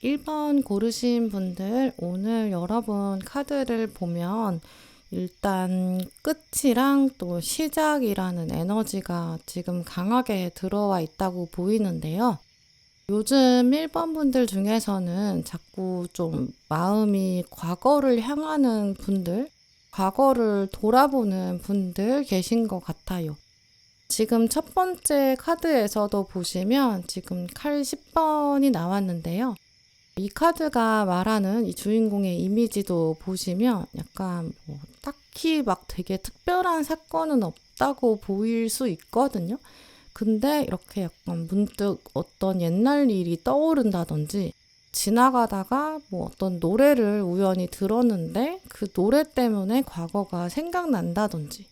1번 고르신 분들, 오늘 여러분 카드를 보면 일단 끝이랑 또 시작이라는 에너지가 지금 강하게 들어와 있다고 보이는데요. 요즘 1번 분들 중에서는 자꾸 좀 마음이 과거를 향하는 분들, 과거를 돌아보는 분들 계신 것 같아요. 지금 첫 번째 카드에서도 보시면 지금 칼 10번이 나왔는데요. 이 카드가 말하는 이 주인공의 이미지도 보시면 약간 딱히 막 되게 특별한 사건은 없다고 보일 수 있거든요. 근데 이렇게 약간 문득 어떤 옛날 일이 떠오른다든지 지나가다가 어떤 노래를 우연히 들었는데 그 노래 때문에 과거가 생각난다든지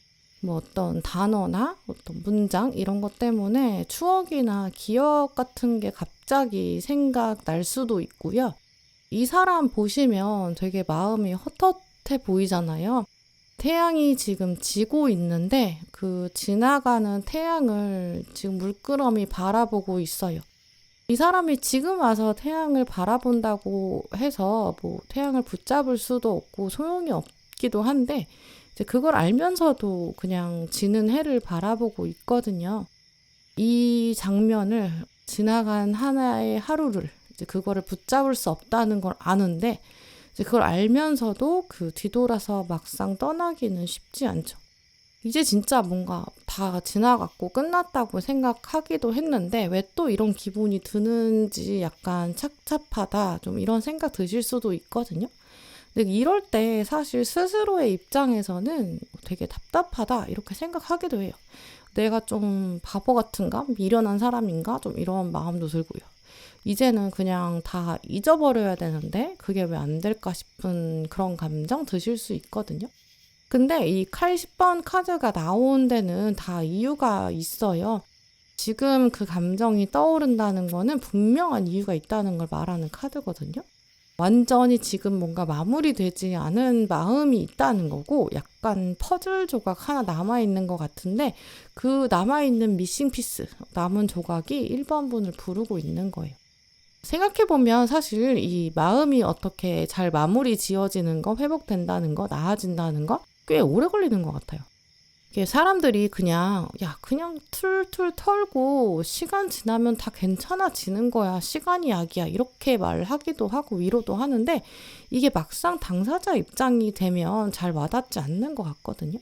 어떤 단어나 어떤 문장 이런 것 때문에 추억이나 기억 같은 게 갑자기 생각날 수도 있고요. 이 사람 보시면 되게 마음이 헛헛해 보이잖아요. 태양이 지금 지고 있는데 그 지나가는 태양을 지금 물끄러미 바라보고 있어요. 이 사람이 지금 와서 태양을 바라본다고 해서 태양을 붙잡을 수도 없고 소용이 없기도 한데 이제 그걸 알면서도 그냥 지는 해를 바라보고 있거든요. 이 장면을 지나간 하나의 하루를 이제 그거를 붙잡을 수 없다는 걸 아는데 이제 그걸 알면서도 그 뒤돌아서 막상 떠나기는 쉽지 않죠. 이제 진짜 뭔가 다 지나갔고 끝났다고 생각하기도 했는데 왜 또 이런 기분이 드는지 약간 착잡하다 좀 이런 생각 드실 수도 있거든요. 근데 이럴 때 사실 스스로의 입장에서는 되게 답답하다 이렇게 생각하기도 해요. 내가 좀 바보 같은가? 미련한 사람인가? 좀 이런 마음도 들고요. 이제는 그냥 다 잊어버려야 되는데 그게 왜 안 될까 싶은 그런 감정 드실 수 있거든요. 근데 이 칼 10번 카드가 나온 데는 다 이유가 있어요. 지금 그 감정이 떠오른다는 거는 분명한 이유가 있다는 걸 말하는 카드거든요. 완전히 지금 뭔가 마무리되지 않은 마음이 있다는 거고 약간 퍼즐 조각 하나 남아있는 것 같은데 그 남아있는 미싱 피스, 남은 조각이 1번 분을 부르고 있는 거예요. 생각해보면 사실 이 마음이 어떻게 잘 마무리 지어지는 거, 회복된다는 거, 나아진다는 거 꽤 오래 걸리는 것 같아요. 이게 사람들이 그냥 툴툴 털고 시간 지나면 다 괜찮아지는 거야. 시간이 약이야. 이렇게 말하기도 하고 위로도 하는데 이게 막상 당사자 입장이 되면 잘 와닿지 않는 것 같거든요.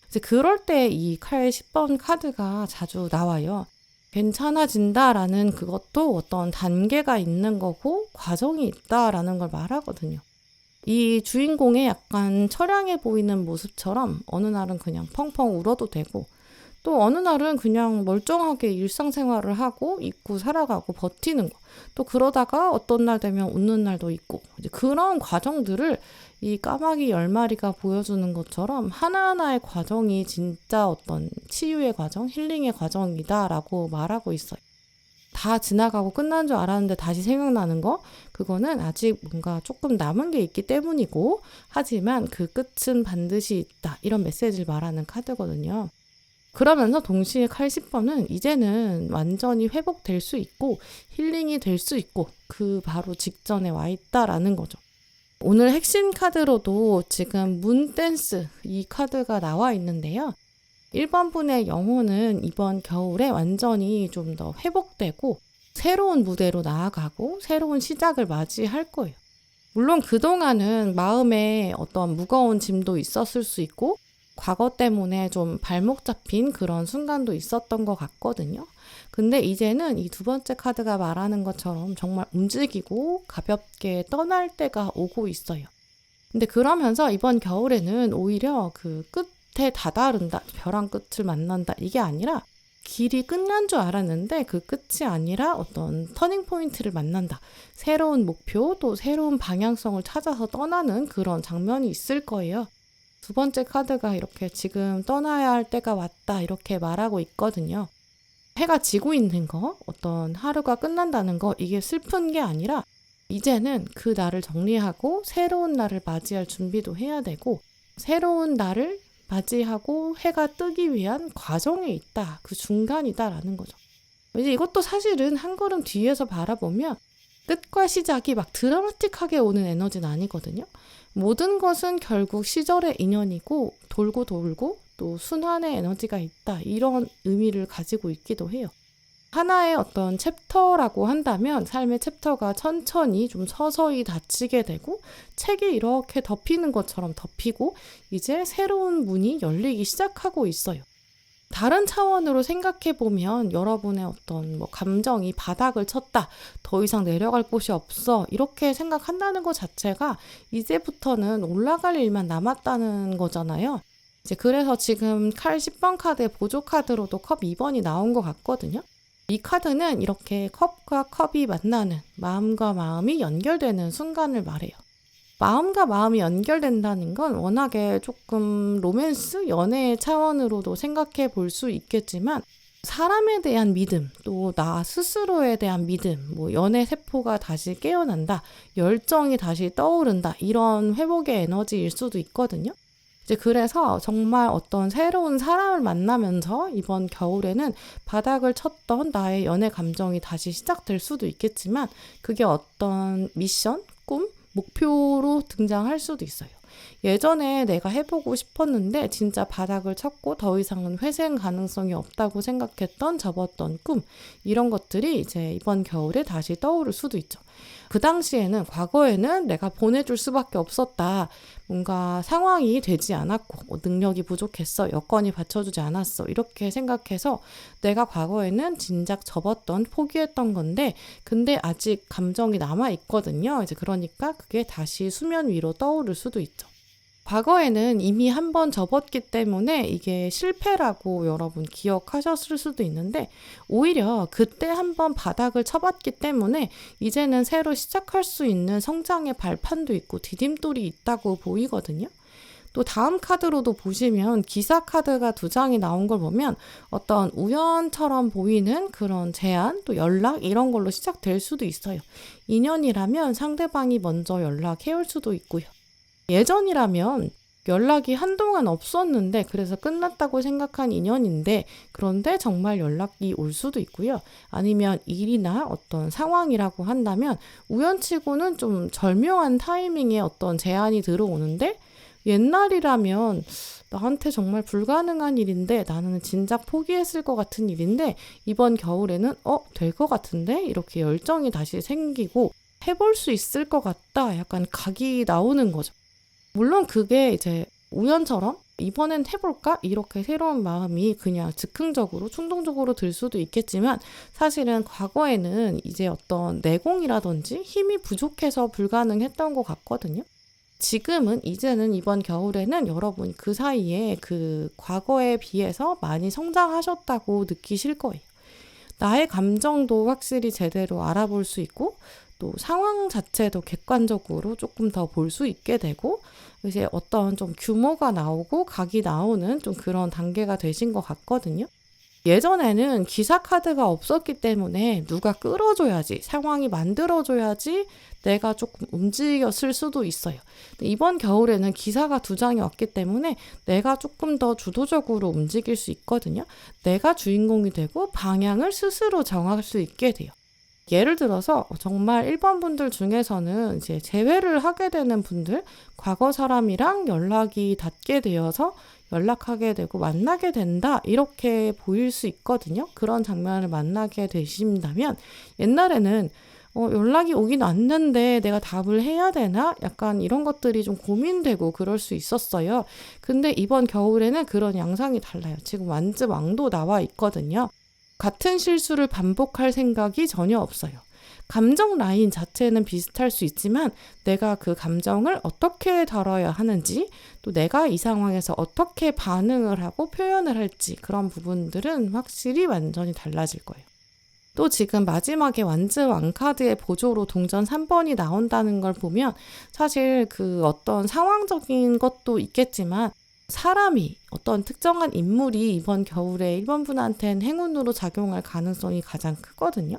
이제 그럴 때 이 칼 10번 카드가 자주 나와요. 괜찮아진다라는 그것도 어떤 단계가 있는 거고 과정이 있다라는 걸 말하거든요. 이 주인공의 약간 처량해 보이는 모습처럼 어느 날은 그냥 펑펑 울어도 되고 또 어느 날은 그냥 멀쩡하게 일상생활을 하고 잊고 살아가고 버티는 거. 또 그러다가 어떤 날 되면 웃는 날도 있고 이제 그런 과정들을 이 까마귀 10마리가 보여주는 것처럼 하나하나의 과정이 진짜 어떤 치유의 과정, 힐링의 과정이다라고 말하고 있어요. 다 지나가고 끝난 줄 알았는데 다시 생각나는 거 그거는 아직 뭔가 조금 남은 게 있기 때문이고 하지만 그 끝은 반드시 있다 이런 메시지를 말하는 카드거든요. 그러면서 동시에 칼 10번은 이제는 완전히 회복될 수 있고 힐링이 될 수 있고 그 바로 직전에 와 있다라는 거죠. 오늘 핵심 카드로도 지금 문댄스 이 카드가 나와 있는데요. 1번 분의 영혼은 이번 겨울에 완전히 좀 더 회복되고 새로운 무대로 나아가고 새로운 시작을 맞이할 거예요. 물론 그동안은 마음에 어떤 무거운 짐도 있었을 수 있고 과거 때문에 좀 발목 잡힌 그런 순간도 있었던 것 같거든요. 근데 이제는 이 두 번째 카드가 말하는 것처럼 정말 움직이고 가볍게 떠날 때가 오고 있어요. 근데 그러면서 이번 겨울에는 오히려 그 끝에 다다른다, 벼랑 끝을 만난다 이게 아니라 길이 끝난 줄 알았는데 그 끝이 아니라 어떤 터닝 포인트를 만난다. 새로운 목표 또 새로운 방향성을 찾아서 떠나는 그런 장면이 있을 거예요. 두 번째 카드가 이렇게 지금 떠나야 할 때가 왔다 이렇게 말하고 있거든요. 해가 지고 있는 거, 어떤 하루가 끝난다는 거 이게 슬픈 게 아니라 이제는 그 날을 정리하고 새로운 날을 맞이할 준비도 해야 되고 새로운 날을 맞이하고 해가 뜨기 위한 과정에 있다. 그 중간이다라는 거죠. 이제 이것도 사실은 한 걸음 뒤에서 바라보면 끝과 시작이 막 드라마틱하게 오는 에너지는 아니거든요. 모든 것은 결국 시절의 인연이고 돌고 돌고 또 순환의 에너지가 있다. 이런 의미를 가지고 있기도 해요. 하나의 어떤 챕터라고 한다면 삶의 챕터가 천천히 좀 서서히 닫히게 되고 책이 이렇게 덮이는 것처럼 덮이고 이제 새로운 문이 열리기 시작하고 있어요. 다른 차원으로 생각해 보면 여러분의 어떤 감정이 바닥을 쳤다. 더 이상 내려갈 곳이 없어. 이렇게 생각한다는 것 자체가 이제부터는 올라갈 일만 남았다는 거잖아요. 이제 그래서 지금 칼 10번 카드의 보조 카드로도 컵 2번이 나온 것 같거든요. 이 카드는 이렇게 컵과 컵이 만나는 마음과 마음이 연결되는 순간을 말해요. 마음과 마음이 연결된다는 건 워낙에 조금 로맨스, 연애의 차원으로도 생각해 볼 수 있겠지만 사람에 대한 믿음, 또 나 스스로에 대한 믿음, 연애 세포가 다시 깨어난다, 열정이 다시 떠오른다, 이런 회복의 에너지일 수도 있거든요. 이제 그래서 정말 어떤 새로운 사람을 만나면서 이번 겨울에는 바닥을 쳤던 나의 연애 감정이 다시 시작될 수도 있겠지만 그게 어떤 미션, 꿈, 목표로 등장할 수도 있어요. 예전에 내가 해보고 싶었는데 진짜 바닥을 쳤고 더 이상은 회생 가능성이 없다고 생각했던 접었던 꿈, 이런 것들이 이제 이번 겨울에 다시 떠오를 수도 있죠. 그 당시에는, 과거에는 내가 보내줄 수밖에 없었다. 뭔가 상황이 되지 않았고 능력이 부족했어. 여건이 받쳐주지 않았어. 이렇게 생각해서 내가 과거에는 진작 접었던, 포기했던 건데 근데 아직 감정이 남아있거든요. 이제 그러니까 그게 다시 수면 위로 떠오를 수도 있죠. 과거에는 이미 한번 접었기 때문에 이게 실패라고 여러분 기억하셨을 수도 있는데 오히려 그때 한번 바닥을 쳐봤기 때문에 이제는 새로 시작할 수 있는 성장의 발판도 있고 디딤돌이 있다고 보이거든요. 또 다음 카드로도 보시면 기사 카드가 2장이 나온 걸 보면 어떤 우연처럼 보이는 그런 제안, 또 연락, 이런 걸로 시작될 수도 있어요. 인연이라면 상대방이 먼저 연락해올 수도 있고요. 예전이라면 연락이 한동안 없었는데 그래서 끝났다고 생각한 인연인데 그런데 정말 연락이 올 수도 있고요. 아니면 일이나 어떤 상황이라고 한다면 우연치고는 좀 절묘한 타이밍에 어떤 제안이 들어오는데 옛날이라면 나한테 정말 불가능한 일인데 나는 진작 포기했을 것 같은 일인데 이번 겨울에는 될 것 같은데 이렇게 열정이 다시 생기고 해볼 수 있을 것 같다. 약간 각이 나오는 거죠. 물론 그게 이제 우연처럼 이번엔 해볼까? 이렇게 새로운 마음이 그냥 즉흥적으로 충동적으로 들 수도 있겠지만 사실은 과거에는 이제 어떤 내공이라든지 힘이 부족해서 불가능했던 것 같거든요. 지금은 이제는 이번 겨울에는 여러분이 그 사이에 그 과거에 비해서 많이 성장하셨다고 느끼실 거예요. 나의 감정도 확실히 제대로 알아볼 수 있고 또 상황 자체도 객관적으로 조금 더 볼 수 있게 되고 이제 어떤 좀 규모가 나오고 각이 나오는 좀 그런 단계가 되신 것 같거든요. 예전에는 기사 카드가 없었기 때문에 누가 끌어줘야지, 상황이 만들어줘야지 내가 조금 움직였을 수도 있어요. 근데 이번 겨울에는 기사가 2장이 왔기 때문에 내가 조금 더 주도적으로 움직일 수 있거든요. 내가 주인공이 되고 방향을 스스로 정할 수 있게 돼요. 예를 들어서 정말 1번 분들 중에서는 이제 재회를 하게 되는 분들, 과거 사람이랑 연락이 닿게 되어서 연락하게 되고 만나게 된다, 이렇게 보일 수 있거든요. 그런 장면을 만나게 되신다면 옛날에는 연락이 오긴 왔는데 내가 답을 해야 되나? 약간 이런 것들이 좀 고민되고 그럴 수 있었어요. 근데 이번 겨울에는 그런 양상이 달라요. 지금 완즈왕도 나와 있거든요. 같은 실수를 반복할 생각이 전혀 없어요. 감정 라인 자체는 비슷할 수 있지만 내가 그 감정을 어떻게 다뤄야 하는지, 또 내가 이 상황에서 어떻게 반응을 하고 표현을 할지, 그런 부분들은 확실히 완전히 달라질 거예요. 또 지금 마지막에 완즈 왕카드의 보조로 동전 3번이 나온다는 걸 보면 사실 그 어떤 상황적인 것도 있겠지만 사람이, 어떤 특정한 인물이 이번 겨울에 1번 분한테는 행운으로 작용할 가능성이 가장 크거든요.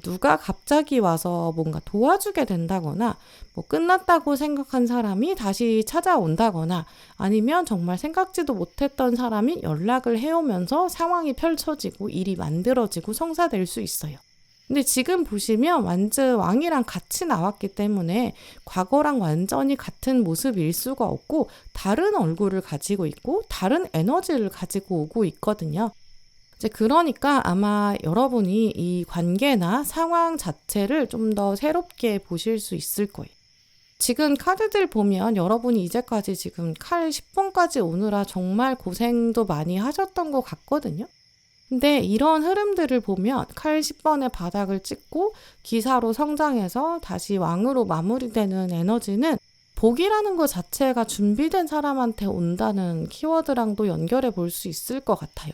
누가 갑자기 와서 뭔가 도와주게 된다거나 끝났다고 생각한 사람이 다시 찾아온다거나 아니면 정말 생각지도 못했던 사람이 연락을 해오면서 상황이 펼쳐지고 일이 만들어지고 성사될 수 있어요. 근데 지금 보시면 완전 왕이랑 같이 나왔기 때문에 과거랑 완전히 같은 모습일 수가 없고 다른 얼굴을 가지고 있고 다른 에너지를 가지고 오고 있거든요. 이제 그러니까 아마 여러분이 이 관계나 상황 자체를 좀 더 새롭게 보실 수 있을 거예요. 지금 카드들 보면 여러분이 이제까지 지금 칼 10번까지 오느라 정말 고생도 많이 하셨던 것 같거든요. 근데 이런 흐름들을 보면 칼 10번의 바닥을 찍고 기사로 성장해서 다시 왕으로 마무리되는 에너지는 복이라는 것 자체가 준비된 사람한테 온다는 키워드랑도 연결해 볼 수 있을 것 같아요.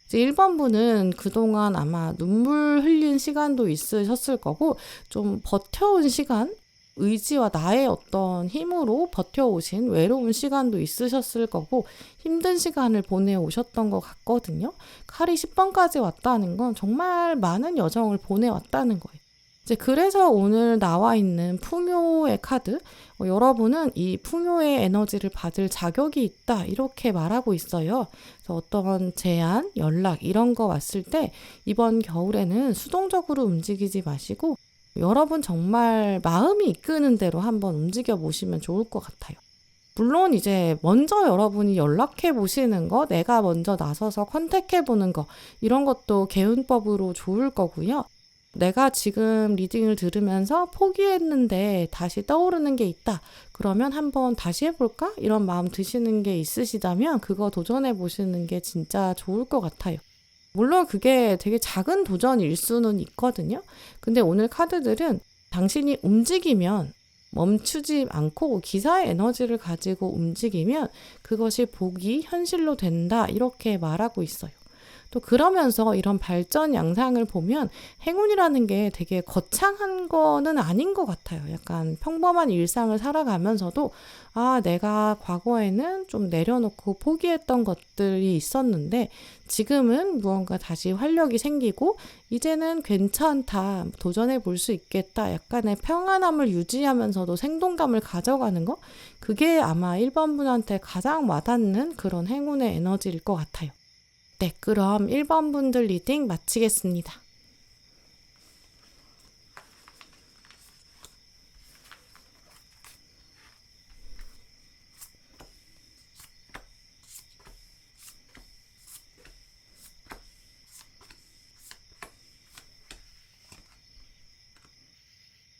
이제 1번 분은 그동안 아마 눈물 흘린 시간도 있으셨을 거고 좀 버텨온 시간, 의지와 나의 어떤 힘으로 버텨오신 외로운 시간도 있으셨을 거고 힘든 시간을 보내오셨던 것 같거든요. 칼이 10번까지 왔다는 건 정말 많은 여정을 보내왔다는 거예요. 이제 그래서 오늘 나와 있는 풍요의 카드, 여러분은 이 풍요의 에너지를 받을 자격이 있다 이렇게 말하고 있어요. 그래서 어떤 제안, 연락 이런 거 왔을 때 이번 겨울에는 수동적으로 움직이지 마시고 여러분 정말 마음이 이끄는 대로 한번 움직여 보시면 좋을 것 같아요. 물론 이제 먼저 여러분이 연락해 보시는 거, 내가 먼저 나서서 컨택해 보는 거 이런 것도 개운법으로 좋을 거고요. 내가 지금 리딩을 들으면서 포기했는데 다시 떠오르는 게 있다. 그러면 한번 다시 해볼까? 이런 마음 드시는 게 있으시다면 그거 도전해 보시는 게 진짜 좋을 것 같아요. 물론 그게 되게 작은 도전일 수는 있거든요. 근데 오늘 카드들은 당신이 움직이면 멈추지 않고 기사의 에너지를 가지고 움직이면 그것이 복이 현실로 된다 이렇게 말하고 있어요. 또 그러면서 이런 발전 양상을 보면 행운이라는 게 되게 거창한 거는 아닌 것 같아요. 약간 평범한 일상을 살아가면서도 내가 과거에는 좀 내려놓고 포기했던 것들이 있었는데 지금은 무언가 다시 활력이 생기고 이제는 괜찮다, 도전해 볼 수 있겠다. 약간의 평안함을 유지하면서도 생동감을 가져가는 거? 그게 아마 1번 분한테 가장 와닿는 그런 행운의 에너지일 것 같아요. 네, 그럼 1번 분들 리딩 마치겠습니다.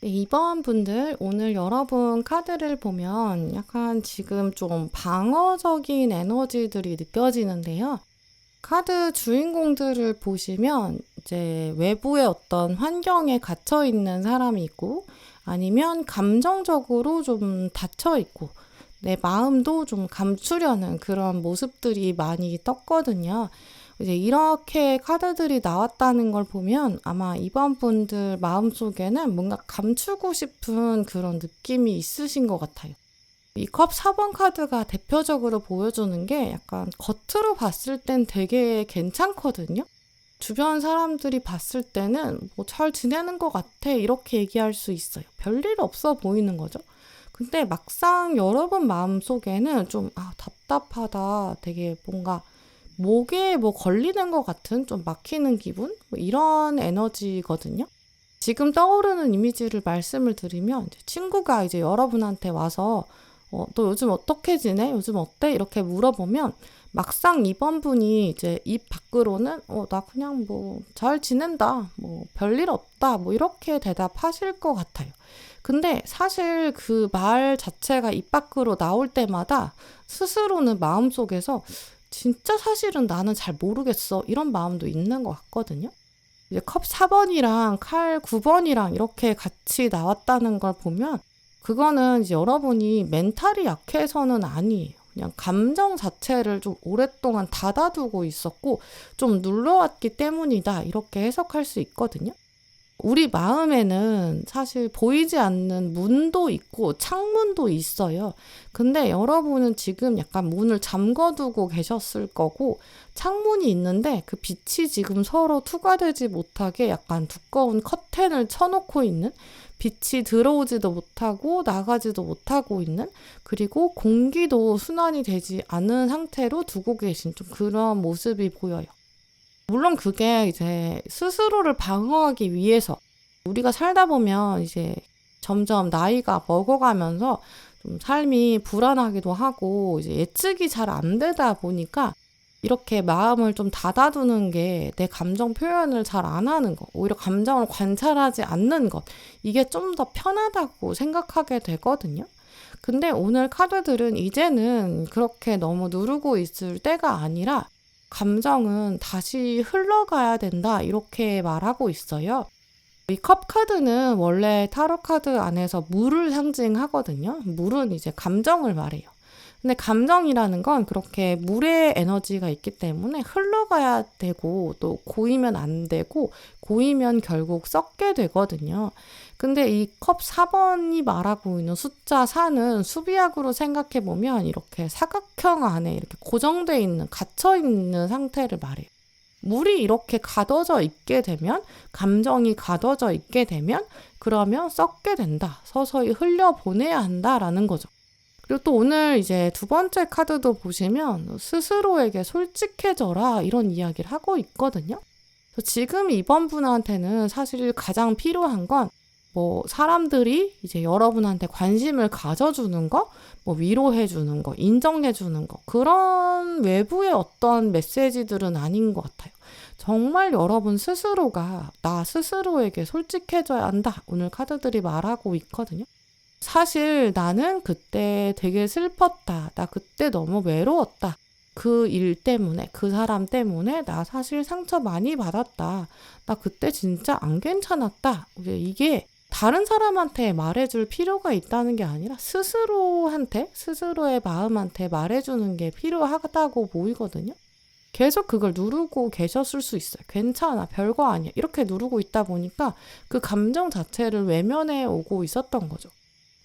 네, 2번 분들 오늘 여러분 카드를 보면 약간 지금 좀 방어적인 에너지들이 느껴지는데요. 카드 주인공들을 보시면 이제 외부의 어떤 환경에 갇혀 있는 사람이 있고 아니면 감정적으로 좀 닫혀 있고 내 마음도 좀 감추려는 그런 모습들이 많이 떴거든요. 이제 이렇게 카드들이 나왔다는 걸 보면 아마 이번 분들 마음속에는 뭔가 감추고 싶은 그런 느낌이 있으신 것 같아요. 이 컵 4번 카드가 대표적으로 보여주는 게 약간 겉으로 봤을 땐 되게 괜찮거든요. 주변 사람들이 봤을 때는 뭐 잘 지내는 것 같아 이렇게 얘기할 수 있어요. 별일 없어 보이는 거죠. 근데 막상 여러분 마음속에는 좀 답답하다, 되게 뭔가 목에 뭐 걸리는 것 같은 좀 막히는 기분? 뭐 이런 에너지거든요. 지금 떠오르는 이미지를 말씀을 드리면 친구가 이제 여러분한테 와서 너 요즘 어떻게 지내? 요즘 어때? 이렇게 물어보면 막상 이번 분이 이제 입 밖으로는 나 그냥 뭐 잘 지낸다. 뭐 별일 없다. 뭐 이렇게 대답하실 것 같아요. 근데 사실 그 말 자체가 입 밖으로 나올 때마다 스스로는 마음속에서 진짜 사실은 나는 잘 모르겠어. 이런 마음도 있는 것 같거든요. 이제 컵 4번이랑 칼 9번이랑 이렇게 같이 나왔다는 걸 보면 그거는 이제 여러분이 멘탈이 약해서는 아니에요. 그냥 감정 자체를 좀 오랫동안 닫아두고 있었고 좀 눌러왔기 때문이다. 이렇게 해석할 수 있거든요. 우리 마음에는 사실 보이지 않는 문도 있고 창문도 있어요. 근데 여러분은 지금 약간 문을 잠궈두고 계셨을 거고 창문이 있는데 그 빛이 지금 서로 투과되지 못하게 약간 두꺼운 커튼을 쳐놓고 있는, 빛이 들어오지도 못하고 나가지도 못하고 있는, 그리고 공기도 순환이 되지 않은 상태로 두고 계신 좀 그런 모습이 보여요. 물론 그게 이제 스스로를 방어하기 위해서 우리가 살다 보면 이제 점점 나이가 먹어가면서 좀 삶이 불안하기도 하고 이제 예측이 잘 안 되다 보니까 이렇게 마음을 좀 닫아두는 게 내 감정 표현을 잘 안 하는 거, 오히려 감정을 관찰하지 않는 것, 이게 좀 더 편하다고 생각하게 되거든요. 근데 오늘 카드들은 이제는 그렇게 너무 누르고 있을 때가 아니라 감정은 다시 흘러가야 된다, 이렇게 말하고 있어요. 이 컵 카드는 원래 타로 카드 안에서 물을 상징하거든요. 물은 이제 감정을 말해요. 근데 감정이라는 건 그렇게 물의 에너지가 있기 때문에 흘러가야 되고 또 고이면 안 되고 고이면 결국 썩게 되거든요. 근데 이 컵 4번이 말하고 있는 숫자 4는 수비약으로 생각해 보면 이렇게 사각형 안에 이렇게 고정돼 있는, 갇혀 있는 상태를 말해요. 물이 이렇게 가둬져 있게 되면, 감정이 가둬져 있게 되면 그러면 썩게 된다. 서서히 흘려보내야 한다라는 거죠. 그리고 또 오늘 이제 두 번째 카드도 보시면 스스로에게 솔직해져라, 이런 이야기를 하고 있거든요. 그래서 지금 이번 분한테는 사실 가장 필요한 건 뭐 사람들이 이제 여러분한테 관심을 가져주는 거, 뭐 위로해주는 거, 인정해주는 거, 그런 외부의 어떤 메시지들은 아닌 것 같아요. 정말 여러분 스스로가 나 스스로에게 솔직해져야 한다, 오늘 카드들이 말하고 있거든요. 사실 나는 그때 되게 슬펐다. 나 그때 너무 외로웠다. 그 일 때문에, 그 사람 때문에 나 사실 상처 많이 받았다. 나 그때 진짜 안 괜찮았다. 이게 다른 사람한테 말해줄 필요가 있다는 게 아니라 스스로한테, 스스로의 마음한테 말해주는 게 필요하다고 보이거든요. 계속 그걸 누르고 계셨을 수 있어요. 괜찮아, 별거 아니야, 이렇게 누르고 있다 보니까 그 감정 자체를 외면해 오고 있었던 거죠.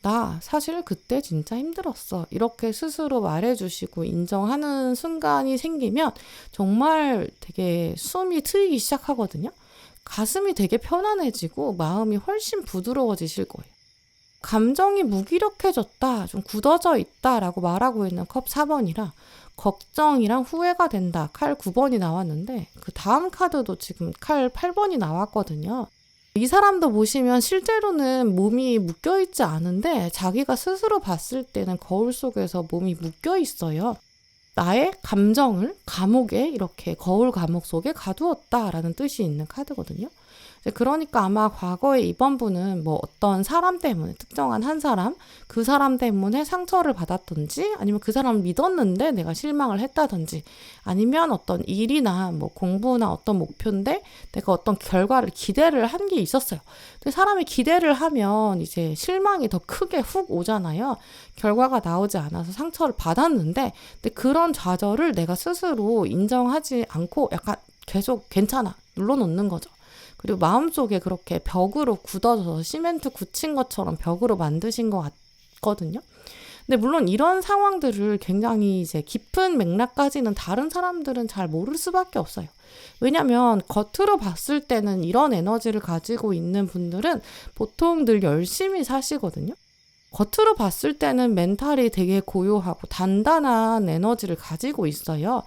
나 사실 그때 진짜 힘들었어, 이렇게 스스로 말해주시고 인정하는 순간이 생기면 정말 되게 숨이 트이기 시작하거든요. 가슴이 되게 편안해지고 마음이 훨씬 부드러워지실 거예요. 감정이 무기력해졌다, 좀 굳어져 있다라고 말하고 있는 컵 4번이라 걱정이랑 후회가 된다, 칼 9번이 나왔는데 그 다음 카드도 지금 칼 8번이 나왔거든요. 이 사람도 보시면 실제로는 몸이 묶여있지 않은데 자기가 스스로 봤을 때는 거울 속에서 몸이 묶여 있어요. 나의 감정을 감옥에, 이렇게 거울 감옥 속에 가두었다라는 뜻이 있는 카드거든요. 그러니까 아마 과거에 이번 분은 뭐 어떤 사람 때문에, 특정한 한 사람, 그 사람 때문에 상처를 받았든지, 아니면 그 사람을 믿었는데 내가 실망을 했다든지, 아니면 어떤 일이나 뭐 공부나 어떤 목표인데 내가 어떤 결과를 기대를 한 게 있었어요. 근데 사람이 기대를 하면 이제 실망이 더 크게 훅 오잖아요. 결과가 나오지 않아서 상처를 받았는데, 근데 그런 좌절을 내가 스스로 인정하지 않고 약간 계속 괜찮아, 눌러놓는 거죠. 그리고 마음속에 그렇게 벽으로 굳어져서 시멘트 굳힌 것처럼 벽으로 만드신 것 같거든요. 근데 물론 이런 상황들을 굉장히 이제 깊은 맥락까지는 다른 사람들은 잘 모를 수밖에 없어요. 왜냐면 겉으로 봤을 때는 이런 에너지를 가지고 있는 분들은 보통 늘 열심히 사시거든요. 겉으로 봤을 때는 멘탈이 되게 고요하고 단단한 에너지를 가지고 있어요.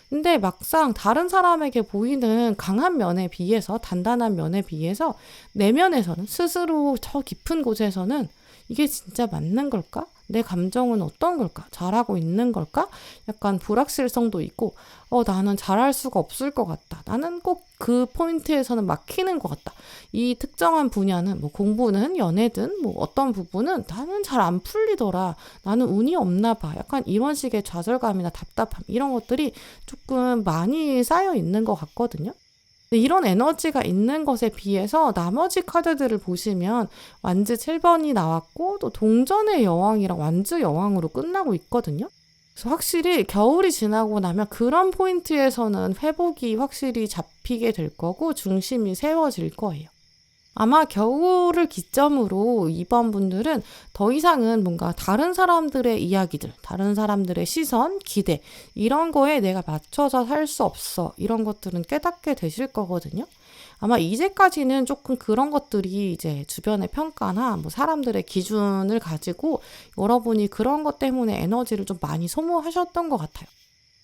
근데 막상 다른 사람에게 보이는 강한 면에 비해서, 단단한 면에 비해서 내면에서는, 스스로 저 깊은 곳에서는 이게 진짜 맞는 걸까? 내 감정은 어떤 걸까? 잘하고 있는 걸까? 약간 불확실성도 있고, 나는 잘할 수가 없을 것 같다. 나는 꼭 그 포인트에서는 막히는 것 같다. 이 특정한 분야는, 뭐 공부는, 연애든 뭐 어떤 부분은 나는 잘 안 풀리더라. 나는 운이 없나 봐. 약간 이런 식의 좌절감이나 답답함, 이런 것들이 조금 많이 쌓여 있는 것 같거든요. 이런 에너지가 있는 것에 비해서 나머지 카드들을 보시면 완즈 7번이 나왔고, 또 동전의 여왕이랑 완즈 여왕으로 끝나고 있거든요. 그래서 확실히 겨울이 지나고 나면 그런 포인트에서는 회복이 확실히 잡히게 될 거고 중심이 세워질 거예요. 아마 겨울을 기점으로 이번 분들은 더 이상은 뭔가 다른 사람들의 이야기들, 다른 사람들의 시선, 기대, 이런 거에 내가 맞춰서 살 수 없어, 이런 것들은 깨닫게 되실 거거든요. 아마 이제까지는 조금 그런 것들이 이제 주변의 평가나 뭐 사람들의 기준을 가지고 여러분이 그런 것 때문에 에너지를 좀 많이 소모하셨던 것 같아요.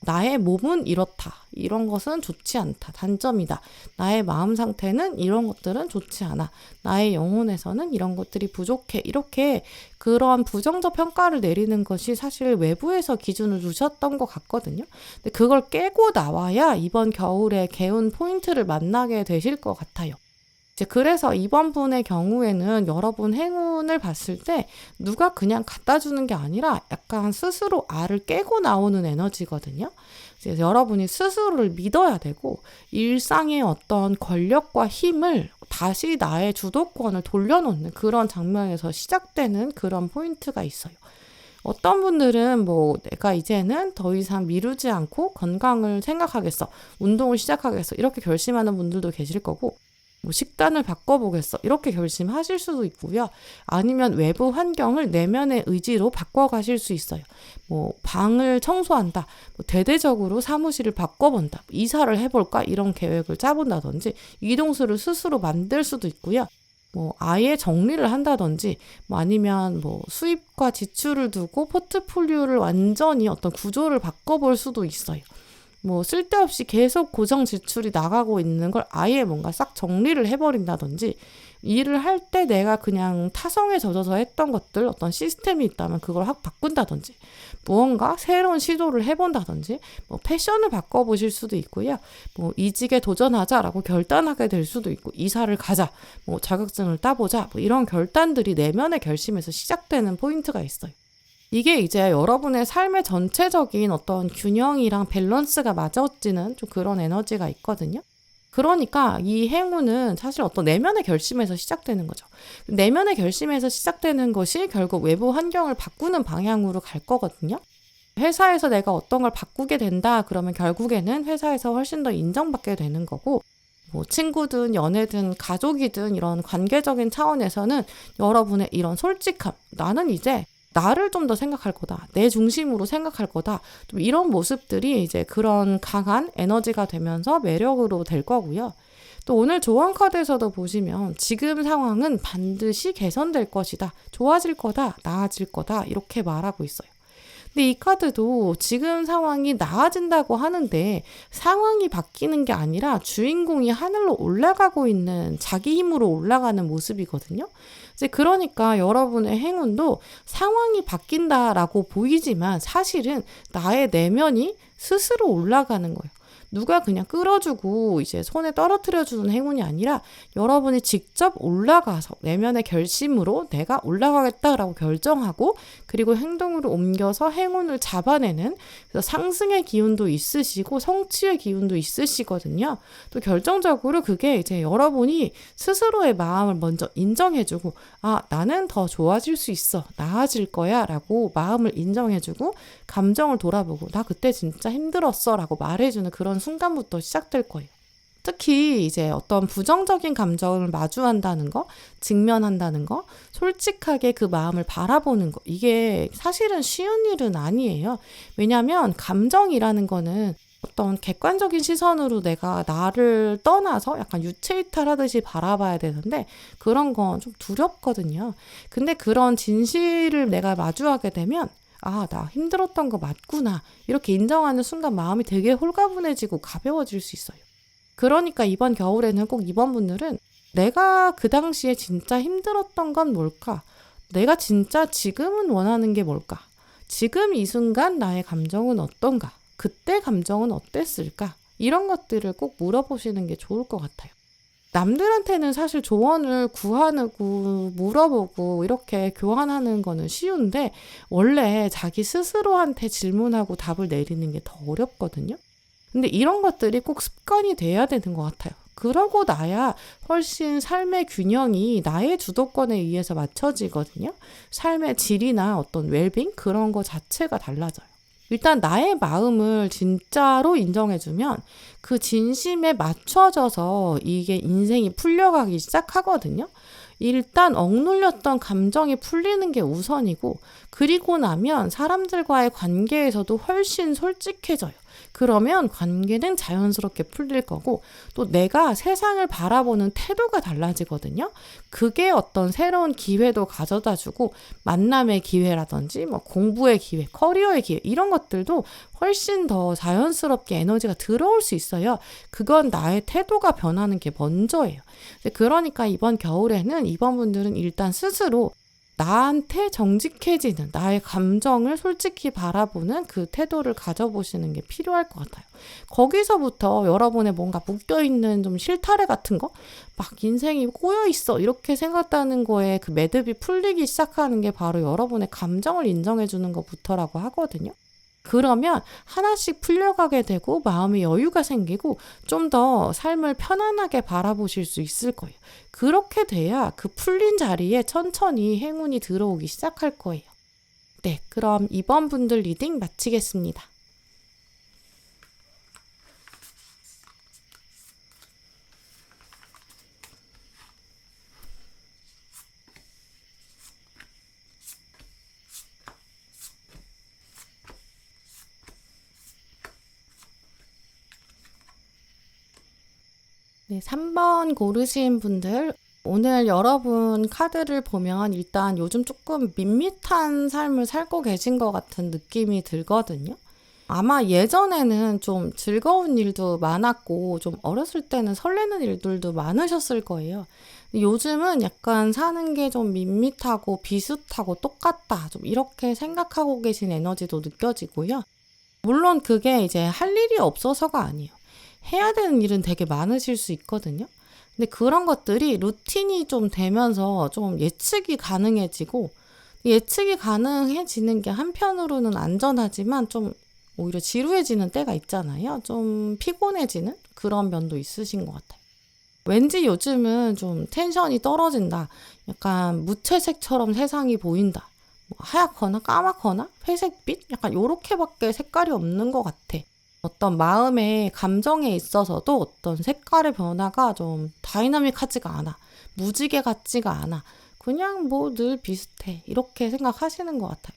나의 몸은 이렇다. 이런 것은 좋지 않다. 단점이다. 나의 마음 상태는 이런 것들은 좋지 않아. 나의 영혼에서는 이런 것들이 부족해. 이렇게 그런 부정적 평가를 내리는 것이 사실 외부에서 기준을 두셨던 것 같거든요. 근데 그걸 깨고 나와야 이번 겨울에 개운 포인트를 만나게 되실 것 같아요. 이제 그래서 이번 분의 경우에는 여러분 행운을 봤을 때 누가 그냥 갖다 주는 게 아니라 약간 스스로 알을 깨고 나오는 에너지거든요. 그래서 여러분이 스스로를 믿어야 되고 일상의 어떤 권력과 힘을 다시 나의 주도권을 돌려놓는 그런 장면에서 시작되는 그런 포인트가 있어요. 어떤 분들은 내가 이제는 더 이상 미루지 않고 건강을 생각하겠어, 운동을 시작하겠어 이렇게 결심하는 분들도 계실 거고, 식단을 바꿔보겠어 이렇게 결심하실 수도 있고요. 아니면 외부 환경을 내면의 의지로 바꿔가실 수 있어요. 방을 청소한다, 대대적으로 사무실을 바꿔본다, 이사를 해볼까 이런 계획을 짜본다든지 이동수를 스스로 만들 수도 있고요. 아예 정리를 한다든지 아니면 수입과 지출을 두고 포트폴리오를 완전히 어떤 구조를 바꿔볼 수도 있어요. 쓸데없이 계속 고정 지출이 나가고 있는 걸 아예 뭔가 싹 정리를 해버린다든지, 일을 할 때 내가 그냥 타성에 젖어서 했던 것들 어떤 시스템이 있다면 그걸 확 바꾼다든지, 무언가 새로운 시도를 해본다든지, 패션을 바꿔보실 수도 있고요. 이직에 도전하자라고 결단하게 될 수도 있고, 이사를 가자, 자격증을 따보자, 이런 결단들이 내면의 결심에서 시작되는 포인트가 있어요. 이게 이제 여러분의 삶의 전체적인 어떤 균형이랑 밸런스가 맞아지는 좀 그런 에너지가 있거든요. 그러니까 이 행운은 사실 어떤 내면의 결심에서 시작되는 거죠. 내면의 결심에서 시작되는 것이 결국 외부 환경을 바꾸는 방향으로 갈 거거든요. 회사에서 내가 어떤 걸 바꾸게 된다 그러면 결국에는 회사에서 훨씬 더 인정받게 되는 거고, 친구든 연애든 가족이든 이런 관계적인 차원에서는 여러분의 이런 솔직함, 나는 이제 나를 좀 더 생각할 거다, 내 중심으로 생각할 거다, 좀 이런 모습들이 이제 그런 강한 에너지가 되면서 매력으로 될 거고요. 또 오늘 조언 카드에서도 보시면 지금 상황은 반드시 개선될 것이다, 좋아질 거다, 나아질 거다 이렇게 말하고 있어요. 근데 이 카드도 지금 상황이 나아진다고 하는데 상황이 바뀌는 게 아니라 주인공이 하늘로 올라가고 있는, 자기 힘으로 올라가는 모습이거든요. 이제 그러니까 여러분의 행운도 상황이 바뀐다라고 보이지만 사실은 나의 내면이 스스로 올라가는 거예요. 누가 그냥 끌어주고 이제 손에 떨어뜨려주는 행운이 아니라 여러분이 직접 올라가서 내면의 결심으로 내가 올라가겠다라고 결정하고 그리고 행동으로 옮겨서 행운을 잡아내는, 그래서 상승의 기운도 있으시고 성취의 기운도 있으시거든요. 또 결정적으로 그게 이제 여러분이 스스로의 마음을 먼저 인정해주고, 나는 더 좋아질 수 있어, 나아질 거야 라고 마음을 인정해주고 감정을 돌아보고, 나 그때 진짜 힘들었어 라고 말해주는 그런 순간부터 시작될 거예요. 특히 이제 어떤 부정적인 감정을 마주한다는 거, 직면한다는 거, 솔직하게 그 마음을 바라보는 거, 이게 사실은 쉬운 일은 아니에요. 왜냐하면 감정이라는 거는 어떤 객관적인 시선으로 내가 나를 떠나서 약간 유체이탈하듯이 바라봐야 되는데 그런 건 좀 두렵거든요. 근데 그런 진실을 내가 마주하게 되면 나 힘들었던 거 맞구나 이렇게 인정하는 순간 마음이 되게 홀가분해지고 가벼워질 수 있어요. 그러니까 이번 겨울에는 꼭 이번 분들은 내가 그 당시에 진짜 힘들었던 건 뭘까? 내가 진짜 지금은 원하는 게 뭘까? 지금 이 순간 나의 감정은 어떤가? 그때 감정은 어땠을까? 이런 것들을 꼭 물어보시는 게 좋을 것 같아요. 남들한테는 사실 조언을 구하고 물어보고 이렇게 교환하는 거는 쉬운데 원래 자기 스스로한테 질문하고 답을 내리는 게 더 어렵거든요. 근데 이런 것들이 꼭 습관이 돼야 되는 것 같아요. 그러고 나야 훨씬 삶의 균형이 나의 주도권에 의해서 맞춰지거든요. 삶의 질이나 어떤 웰빙 그런 거 자체가 달라져요. 일단 나의 마음을 진짜로 인정해주면 그 진심에 맞춰져서 이게 인생이 풀려가기 시작하거든요. 일단 억눌렸던 감정이 풀리는 게 우선이고, 그리고 나면 사람들과의 관계에서도 훨씬 솔직해져요. 그러면 관계는 자연스럽게 풀릴 거고 또 내가 세상을 바라보는 태도가 달라지거든요. 그게 어떤 새로운 기회도 가져다 주고 만남의 기회라든지 뭐 공부의 기회, 커리어의 기회 이런 것들도 훨씬 더 자연스럽게 에너지가 들어올 수 있어요. 그건 나의 태도가 변하는 게 먼저예요. 그러니까 이번 겨울에는 이번 분들은 일단 스스로 나한테 정직해지는 나의 감정을 솔직히 바라보는 그 태도를 가져보시는 게 필요할 것 같아요. 거기서부터 여러분의 뭔가 묶여있는 좀 실타래 같은 거, 막 인생이 꼬여있어 이렇게 생각하는 거에 그 매듭이 풀리기 시작하는 게 바로 여러분의 감정을 인정해주는 것부터라고 하거든요. 그러면 하나씩 풀려가게 되고 마음의 여유가 생기고 좀 더 삶을 편안하게 바라보실 수 있을 거예요. 그렇게 돼야 그 풀린 자리에 천천히 행운이 들어오기 시작할 거예요. 네, 그럼 이번 분들 리딩 마치겠습니다. 네, 3번 고르신 분들 오늘 여러분 카드를 보면 일단 요즘 조금 밋밋한 삶을 살고 계신 것 같은 느낌이 들거든요. 아마 예전에는 좀 즐거운 일도 많았고 좀 어렸을 때는 설레는 일들도 많으셨을 거예요. 요즘은 약간 사는 게 좀 밋밋하고 비슷하고 똑같다 좀 이렇게 생각하고 계신 에너지도 느껴지고요. 물론 그게 이제 할 일이 없어서가 아니에요. 해야 되는 일은 되게 많으실 수 있거든요. 근데 그런 것들이 루틴이 좀 되면서 좀 예측이 가능해지고 예측이 가능해지는 게 한편으로는 안전하지만 좀 오히려 지루해지는 때가 있잖아요. 좀 피곤해지는 그런 면도 있으신 것 같아요. 왠지 요즘은 좀 텐션이 떨어진다. 약간 무채색처럼 세상이 보인다. 뭐 하얗거나 까맣거나 회색빛? 약간 요렇게밖에 색깔이 없는 것 같아. 어떤 마음의 감정에 있어서도 어떤 색깔의 변화가 좀 다이나믹하지가 않아. 무지개 같지가 않아. 그냥 뭐 늘 비슷해. 이렇게 생각하시는 것 같아요.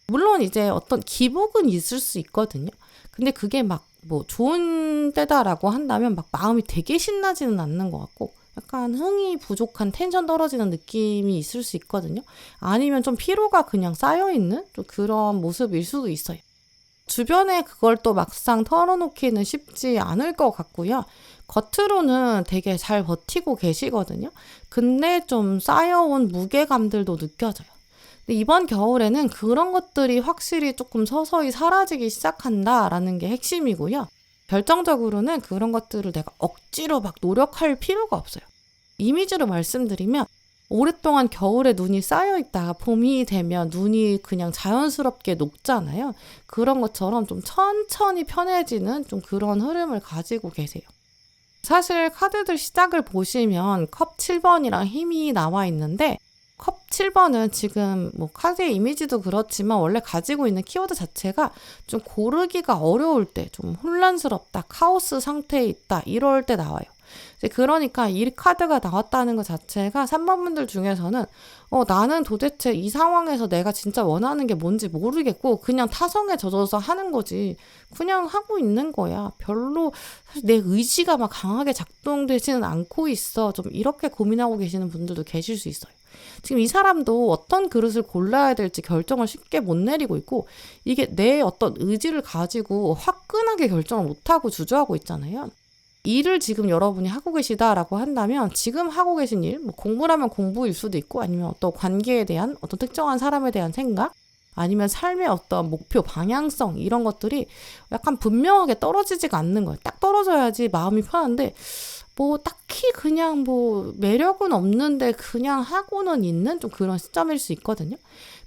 물론 이제 어떤 기복은 있을 수 있거든요. 근데 그게 막 뭐 좋은 때다라고 한다면 막 마음이 되게 신나지는 않는 것 같고 약간 흥이 부족한 텐션 떨어지는 느낌이 있을 수 있거든요. 아니면 좀 피로가 그냥 쌓여있는 좀 그런 모습일 수도 있어요. 주변에 그걸 또 막상 털어놓기는 쉽지 않을 것 같고요. 겉으로는 되게 잘 버티고 계시거든요. 근데 좀 쌓여온 무게감들도 느껴져요. 근데 이번 겨울에는 그런 것들이 확실히 조금 서서히 사라지기 시작한다라는 게 핵심이고요. 결정적으로는 그런 것들을 내가 억지로 막 노력할 필요가 없어요. 이미지로 말씀드리면 오랫동안 겨울에 눈이 쌓여있다가 봄이 되면 눈이 그냥 자연스럽게 녹잖아요. 그런 것처럼 좀 천천히 편해지는 좀 그런 흐름을 가지고 계세요. 사실 카드들 시작을 보시면 컵 7번이랑 힘이 나와 있는데 컵 7번은 지금 뭐 카드의 이미지도 그렇지만 원래 가지고 있는 키워드 자체가 좀 고르기가 어려울 때, 좀 혼란스럽다, 카오스 상태에 있다 이럴 때 나와요. 그러니까 이 카드가 나왔다는 것 자체가 3번 분들 중에서는 나는 도대체 이 상황에서 내가 진짜 원하는 게 뭔지 모르겠고 그냥 타성에 젖어서 하는 거지. 그냥 하고 있는 거야. 별로 사실 내 의지가 막 강하게 작동되지는 않고 있어. 좀 이렇게 고민하고 계시는 분들도 계실 수 있어요. 지금 이 사람도 어떤 그릇을 골라야 될지 결정을 쉽게 못 내리고 있고 이게 내 어떤 의지를 가지고 화끈하게 결정을 못하고 주저하고 있잖아요. 일을 지금 여러분이 하고 계시다라고 한다면 지금 하고 계신 일, 뭐 공부라면 공부일 수도 있고 아니면 어떤 관계에 대한 어떤 특정한 사람에 대한 생각 아니면 삶의 어떤 목표, 방향성 이런 것들이 약간 분명하게 떨어지지가 않는 거예요. 딱 떨어져야지 마음이 편한데 뭐 딱히 그냥 뭐 매력은 없는데 그냥 하고는 있는 좀 그런 시점일 수 있거든요.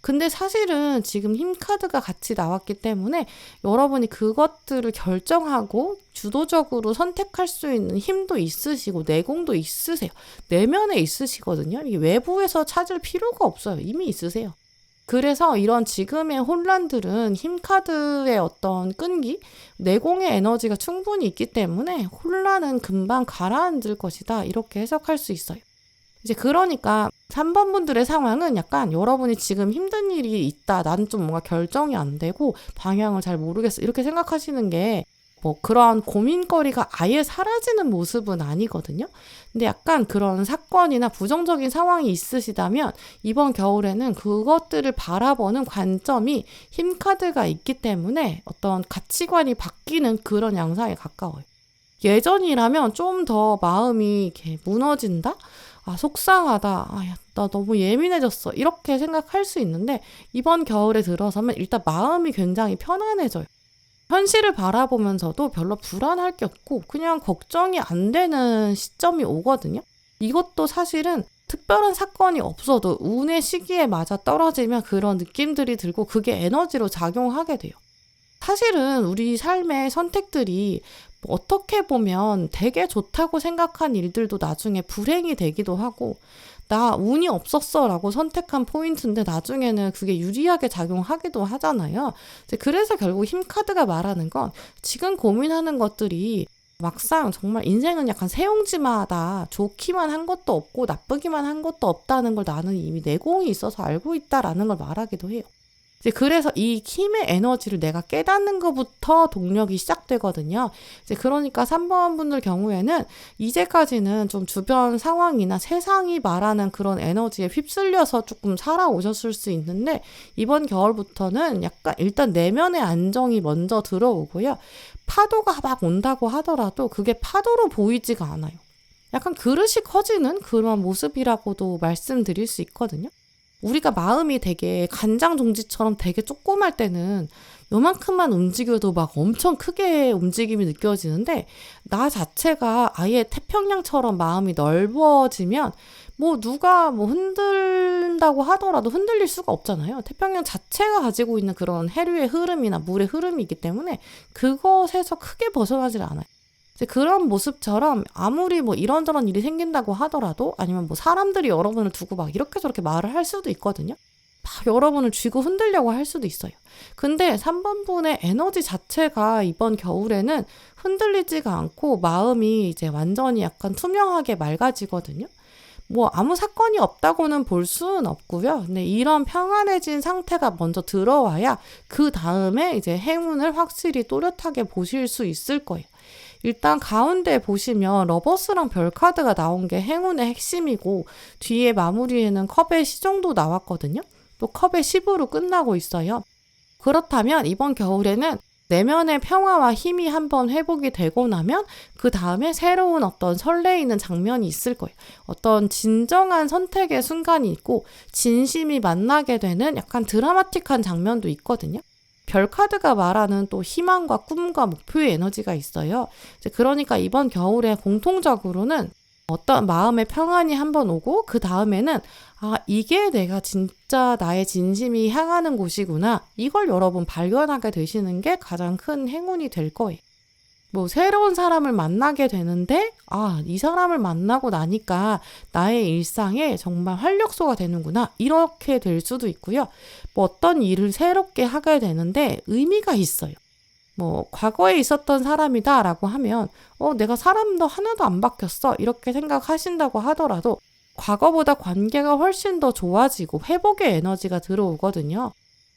근데 사실은 지금 힘 카드가 같이 나왔기 때문에 여러분이 그것들을 결정하고 주도적으로 선택할 수 있는 힘도 있으시고 내공도 있으세요. 내면에 있으시거든요. 이게 외부에서 찾을 필요가 없어요. 이미 있으세요. 그래서 이런 지금의 혼란들은 힘카드의 어떤 끈기, 내공의 에너지가 충분히 있기 때문에 혼란은 금방 가라앉을 것이다. 이렇게 해석할 수 있어요. 이제 그러니까 3번 분들의 상황은 약간 여러분이 지금 힘든 일이 있다. 나는 좀 뭔가 결정이 안 되고 방향을 잘 모르겠어. 이렇게 생각하시는 게 뭐 그러한 고민거리가 아예 사라지는 모습은 아니거든요. 근데 약간 그런 사건이나 부정적인 상황이 있으시다면 이번 겨울에는 그것들을 바라보는 관점이 힘카드가 있기 때문에 어떤 가치관이 바뀌는 그런 양상에 가까워요. 예전이라면 좀 더 마음이 이렇게 무너진다? 아, 속상하다. 아, 야, 나 너무 예민해졌어. 이렇게 생각할 수 있는데 이번 겨울에 들어서면 일단 마음이 굉장히 편안해져요. 현실을 바라보면서도 별로 불안할 게 없고 그냥 걱정이 안 되는 시점이 오거든요. 이것도 사실은 특별한 사건이 없어도 운의 시기에 맞아 떨어지면 그런 느낌들이 들고 그게 에너지로 작용하게 돼요. 사실은 우리 삶의 선택들이 뭐 어떻게 보면 되게 좋다고 생각한 일들도 나중에 불행이 되기도 하고 나 운이 없었어 라고 선택한 포인트인데 나중에는 그게 유리하게 작용하기도 하잖아요. 그래서 결국 힘카드가 말하는 건 지금 고민하는 것들이 막상 정말 인생은 약간 새옹지마다 좋기만 한 것도 없고 나쁘기만 한 것도 없다는 걸 나는 이미 내공이 있어서 알고 있다라는 걸 말하기도 해요. 그래서 이 힘의 에너지를 내가 깨닫는 것부터 동력이 시작되거든요. 그러니까 3번 분들 경우에는 이제까지는 좀 주변 상황이나 세상이 말하는 그런 에너지에 휩쓸려서 조금 살아오셨을 수 있는데 이번 겨울부터는 약간 일단 내면의 안정이 먼저 들어오고요. 파도가 막 온다고 하더라도 그게 파도로 보이지가 않아요. 약간 그릇이 커지는 그런 모습이라고도 말씀드릴 수 있거든요. 우리가 마음이 되게 간장 종지처럼 되게 조그말 때는 요만큼만 움직여도 막 엄청 크게 움직임이 느껴지는데 나 자체가 아예 태평양처럼 마음이 넓어지면 뭐 누가 뭐 흔들다고 하더라도 흔들릴 수가 없잖아요. 태평양 자체가 가지고 있는 그런 해류의 흐름이나 물의 흐름이 있기 때문에 그것에서 크게 벗어나질 않아요. 그런 모습처럼 아무리 뭐 이런저런 일이 생긴다고 하더라도 아니면 뭐 사람들이 여러분을 두고 막 이렇게 저렇게 말을 할 수도 있거든요. 막 여러분을 쥐고 흔들려고 할 수도 있어요. 근데 3번 분의 에너지 자체가 이번 겨울에는 흔들리지가 않고 마음이 이제 완전히 약간 투명하게 맑아지거든요. 뭐 아무 사건이 없다고는 볼 수는 없고요. 근데 이런 평안해진 상태가 먼저 들어와야 그 다음에 이제 행운을 확실히 또렷하게 보실 수 있을 거예요. 일단 가운데 보시면 러버스랑 별 카드가 나온 게 행운의 핵심이고 뒤에 마무리에는 컵의 시정도 나왔거든요. 또 컵의 10으로 끝나고 있어요. 그렇다면 이번 겨울에는 내면의 평화와 힘이 한번 회복이 되고 나면 그 다음에 새로운 어떤 설레이는 장면이 있을 거예요. 어떤 진정한 선택의 순간이 있고 진심이 만나게 되는 약간 드라마틱한 장면도 있거든요. 별 카드가 말하는 또 희망과 꿈과 목표의 에너지가 있어요. 그러니까 이번 겨울에 공통적으로는 어떤 마음의 평안이 한번 오고 그 다음에는 아, 이게 내가 진짜 나의 진심이 향하는 곳이구나. 이걸 여러분 발견하게 되시는 게 가장 큰 행운이 될 거예요. 뭐 새로운 사람을 만나게 되는데 아, 이 사람을 만나고 나니까 나의 일상에 정말 활력소가 되는구나. 이렇게 될 수도 있고요. 뭐 어떤 일을 새롭게 하게 되는데 의미가 있어요. 뭐 과거에 있었던 사람이다라고 하면 내가 사람도 하나도 안 바뀌었어. 이렇게 생각하신다고 하더라도 과거보다 관계가 훨씬 더 좋아지고 회복의 에너지가 들어오거든요.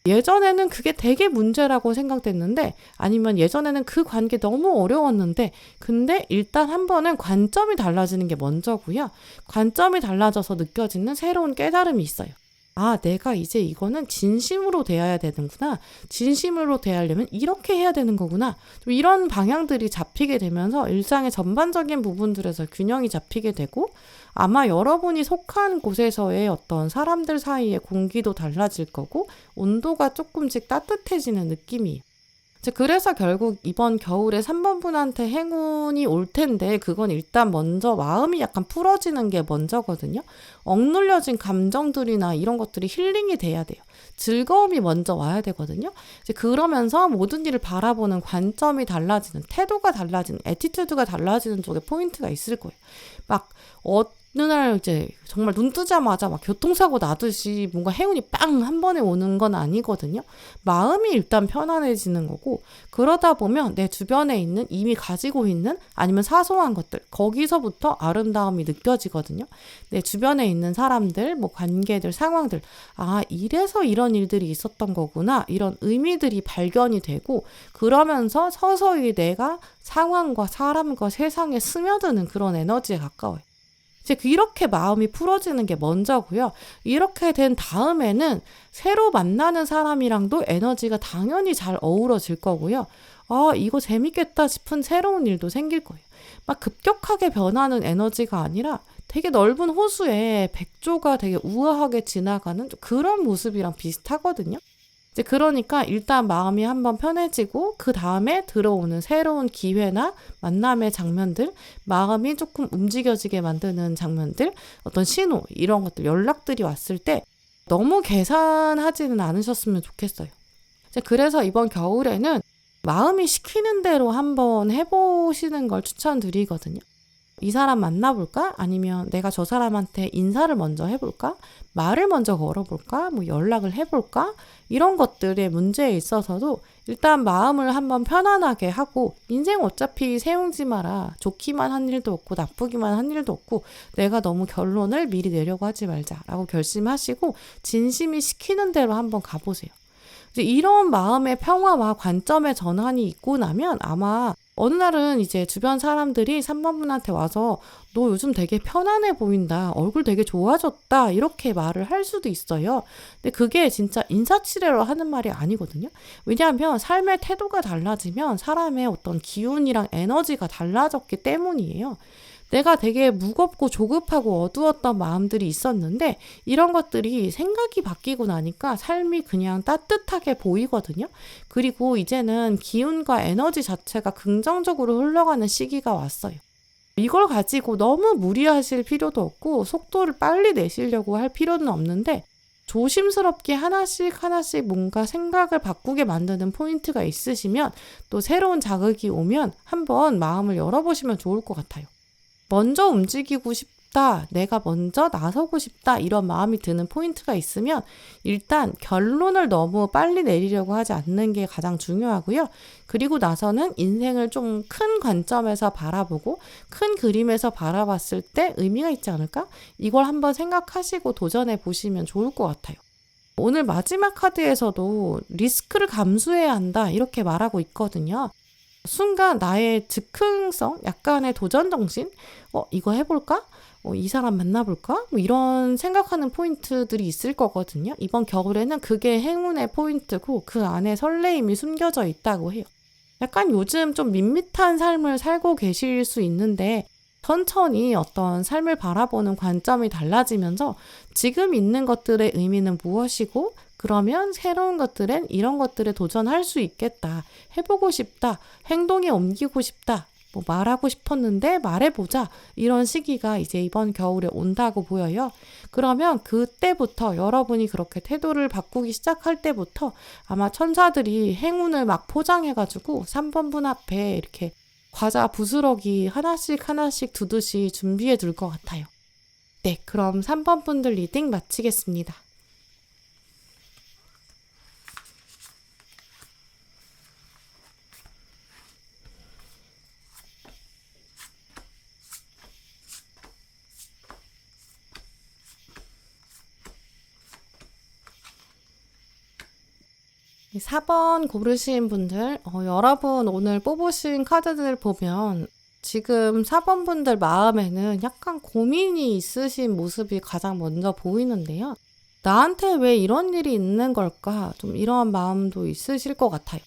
예전에는 그게 되게 문제라고 생각됐는데 아니면 예전에는 그 관계 너무 어려웠는데 근데 일단 한 번은 관점이 달라지는 게 먼저고요. 관점이 달라져서 느껴지는 새로운 깨달음이 있어요. 아, 내가 이제 이거는 진심으로 대해야 되는구나. 진심으로 대하려면 이렇게 해야 되는 거구나. 좀 이런 방향들이 잡히게 되면서 일상의 전반적인 부분들에서 균형이 잡히게 되고 아마 여러분이 속한 곳에서의 어떤 사람들 사이의 공기도 달라질 거고 온도가 조금씩 따뜻해지는 느낌이에요. 그래서 결국 이번 겨울에 3번 분한테 행운이 올 텐데 그건 일단 먼저 마음이 약간 풀어지는 게 먼저거든요. 억눌려진 감정들이나 이런 것들이 힐링이 돼야 돼요. 즐거움이 먼저 와야 되거든요. 그러면서 모든 일을 바라보는 관점이 달라지는, 태도가 달라지는, 애티튜드가 달라지는 쪽에 포인트가 있을 거예요. 막 눈알 이제 정말 눈 뜨자마자 막 교통사고 나듯이 뭔가 행운이 빵 한 번에 오는 건 아니거든요. 마음이 일단 편안해지는 거고, 그러다 보면 내 주변에 있는 이미 가지고 있는 아니면 사소한 것들, 거기서부터 아름다움이 느껴지거든요. 내 주변에 있는 사람들, 뭐 관계들, 상황들, 아, 이래서 이런 일들이 있었던 거구나, 이런 의미들이 발견이 되고, 그러면서 서서히 내가 상황과 사람과 세상에 스며드는 그런 에너지에 가까워요. 이제 이렇게 마음이 풀어지는 게 먼저고요. 이렇게 된 다음에는 새로 만나는 사람이랑도 에너지가 당연히 잘 어우러질 거고요. 아, 이거 재밌겠다 싶은 새로운 일도 생길 거예요. 막 급격하게 변하는 에너지가 아니라 되게 넓은 호수에 백조가 되게 우아하게 지나가는 그런 모습이랑 비슷하거든요. 이제 그러니까 일단 마음이 한번 편해지고 그 다음에 들어오는 새로운 기회나 만남의 장면들, 마음이 조금 움직여지게 만드는 장면들, 어떤 신호, 이런 것들, 연락들이 왔을 때 너무 계산하지는 않으셨으면 좋겠어요. 이제 그래서 이번 겨울에는 마음이 시키는 대로 한번 해보시는 걸 추천드리거든요. 이 사람 만나볼까? 아니면 내가 저 사람한테 인사를 먼저 해볼까? 말을 먼저 걸어볼까? 뭐 연락을 해볼까? 이런 것들의 문제에 있어서도 일단 마음을 한번 편안하게 하고, 인생 어차피 세웅지 마라. 좋기만 한 일도 없고 나쁘기만 한 일도 없고 내가 너무 결론을 미리 내려고 하지 말자라고 결심하시고 진심이 시키는 대로 한번 가보세요. 이제 이런 마음의 평화와 관점의 전환이 있고 나면 아마 어느 날은 이제 주변 사람들이 3번 분한테 와서 너 요즘 되게 편안해 보인다. 얼굴 되게 좋아졌다. 이렇게 말을 할 수도 있어요. 근데 그게 진짜 인사치레로 하는 말이 아니거든요. 왜냐하면 삶의 태도가 달라지면 사람의 어떤 기운이랑 에너지가 달라졌기 때문이에요. 내가 되게 무겁고 조급하고 어두웠던 마음들이 있었는데 이런 것들이 생각이 바뀌고 나니까 삶이 그냥 따뜻하게 보이거든요. 그리고 이제는 기운과 에너지 자체가 긍정적으로 흘러가는 시기가 왔어요. 이걸 가지고 너무 무리하실 필요도 없고 속도를 빨리 내시려고 할 필요는 없는데 조심스럽게 하나씩 하나씩 뭔가 생각을 바꾸게 만드는 포인트가 있으시면 또 새로운 자극이 오면 한번 마음을 열어보시면 좋을 것 같아요. 먼저 움직이고 싶다, 내가 먼저 나서고 싶다 이런 마음이 드는 포인트가 있으면 일단 결론을 너무 빨리 내리려고 하지 않는 게 가장 중요하고요. 그리고 나서는 인생을 좀 큰 관점에서 바라보고 큰 그림에서 바라봤을 때 의미가 있지 않을까? 이걸 한번 생각하시고 도전해 보시면 좋을 것 같아요. 오늘 마지막 카드에서도 리스크를 감수해야 한다 이렇게 말하고 있거든요. 순간 나의 즉흥성, 약간의 도전정신, 이거 해볼까? 이 사람 만나볼까? 뭐 이런 생각하는 포인트들이 있을 거거든요. 이번 겨울에는 그게 행운의 포인트고 그 안에 설레임이 숨겨져 있다고 해요. 약간 요즘 좀 밋밋한 삶을 살고 계실 수 있는데 천천히 어떤 삶을 바라보는 관점이 달라지면서 지금 있는 것들의 의미는 무엇이고 그러면 새로운 것들엔 이런 것들에 도전할 수 있겠다. 해보고 싶다. 행동에 옮기고 싶다. 뭐 말하고 싶었는데 말해보자. 이런 시기가 이제 이번 겨울에 온다고 보여요. 그러면 그때부터 여러분이 그렇게 태도를 바꾸기 시작할 때부터 아마 천사들이 행운을 막 포장해가지고 3번 분 앞에 이렇게 과자 부스러기 하나씩 하나씩 두듯이 준비해 둘 것 같아요. 네, 그럼 3번 분들 리딩 마치겠습니다. 이 4번 고르신 분들, 여러분 오늘 뽑으신 카드들 보면 지금 4번 분들 마음에는 약간 고민이 있으신 모습이 가장 먼저 보이는데요. 나한테 왜 이런 일이 있는 걸까? 좀 이런 마음도 있으실 것 같아요.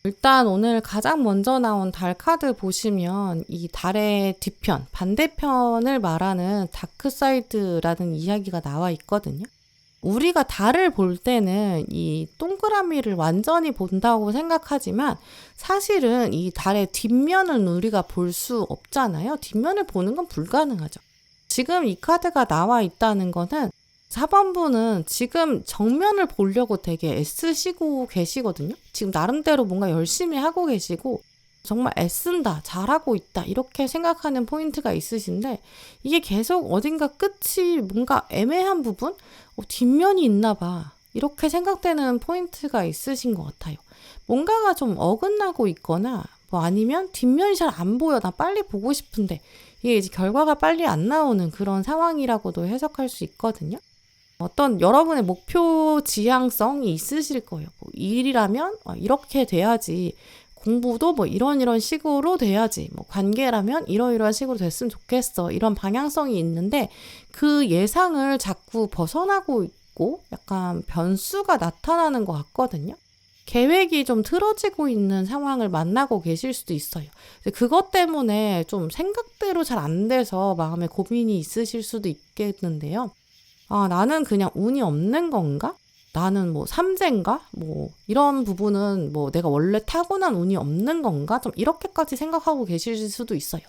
일단 오늘 가장 먼저 나온 달 카드 보시면 이 달의 뒤편, 반대편을 말하는 다크사이드라는 이야기가 나와 있거든요. 우리가 달을 볼 때는 이 동그라미를 완전히 본다고 생각하지만 사실은 이 달의 뒷면을 우리가 볼 수 없잖아요. 뒷면을 보는 건 불가능하죠. 지금 이 카드가 나와 있다는 거는 4번 분은 지금 정면을 보려고 되게 애쓰시고 계시거든요. 지금 나름대로 뭔가 열심히 하고 계시고 정말 애쓴다, 잘하고 있다 이렇게 생각하는 포인트가 있으신데 이게 계속 어딘가 끝이 뭔가 애매한 부분? 뒷면이 있나 봐. 이렇게 생각되는 포인트가 있으신 것 같아요. 뭔가가 좀 어긋나고 있거나 뭐 아니면 뒷면이 잘 안 보여. 나 빨리 보고 싶은데 이게 이제 결과가 빨리 안 나오는 그런 상황이라고도 해석할 수 있거든요. 어떤 여러분의 목표 지향성이 있으실 거예요. 뭐 일이라면 이렇게 돼야지. 공부도 뭐 이런 식으로 돼야지. 뭐 관계라면 이러이러한 식으로 됐으면 좋겠어. 이런 방향성이 있는데 그 예상을 자꾸 벗어나고 있고 약간 변수가 나타나는 것 같거든요. 계획이 좀 틀어지고 있는 상황을 만나고 계실 수도 있어요. 그것 때문에 좀 생각대로 잘 안 돼서 마음에 고민이 있으실 수도 있겠는데요. 나는 그냥 운이 없는 건가? 나는 뭐 삼재인가? 뭐 이런 부분은 뭐 내가 원래 타고난 운이 없는 건가? 좀 이렇게까지 생각하고 계실 수도 있어요.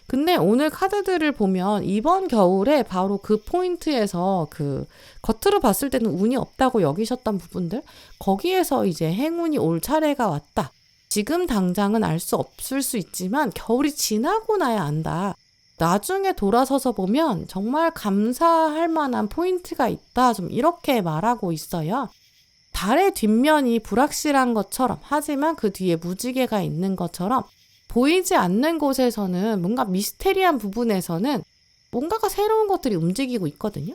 근데 오늘 카드들을 보면 이번 겨울에 바로 그 포인트에서 그 겉으로 봤을 때는 운이 없다고 여기셨던 부분들 거기에서 이제 행운이 올 차례가 왔다. 지금 당장은 알 수 없을 수 있지만 겨울이 지나고 나야 안다. 나중에 돌아서서 보면 정말 감사할 만한 포인트가 있다. 좀 이렇게 말하고 있어요. 달의 뒷면이 불확실한 것처럼 하지만 그 뒤에 무지개가 있는 것처럼 보이지 않는 곳에서는 뭔가 미스테리한 부분에서는 뭔가가 새로운 것들이 움직이고 있거든요.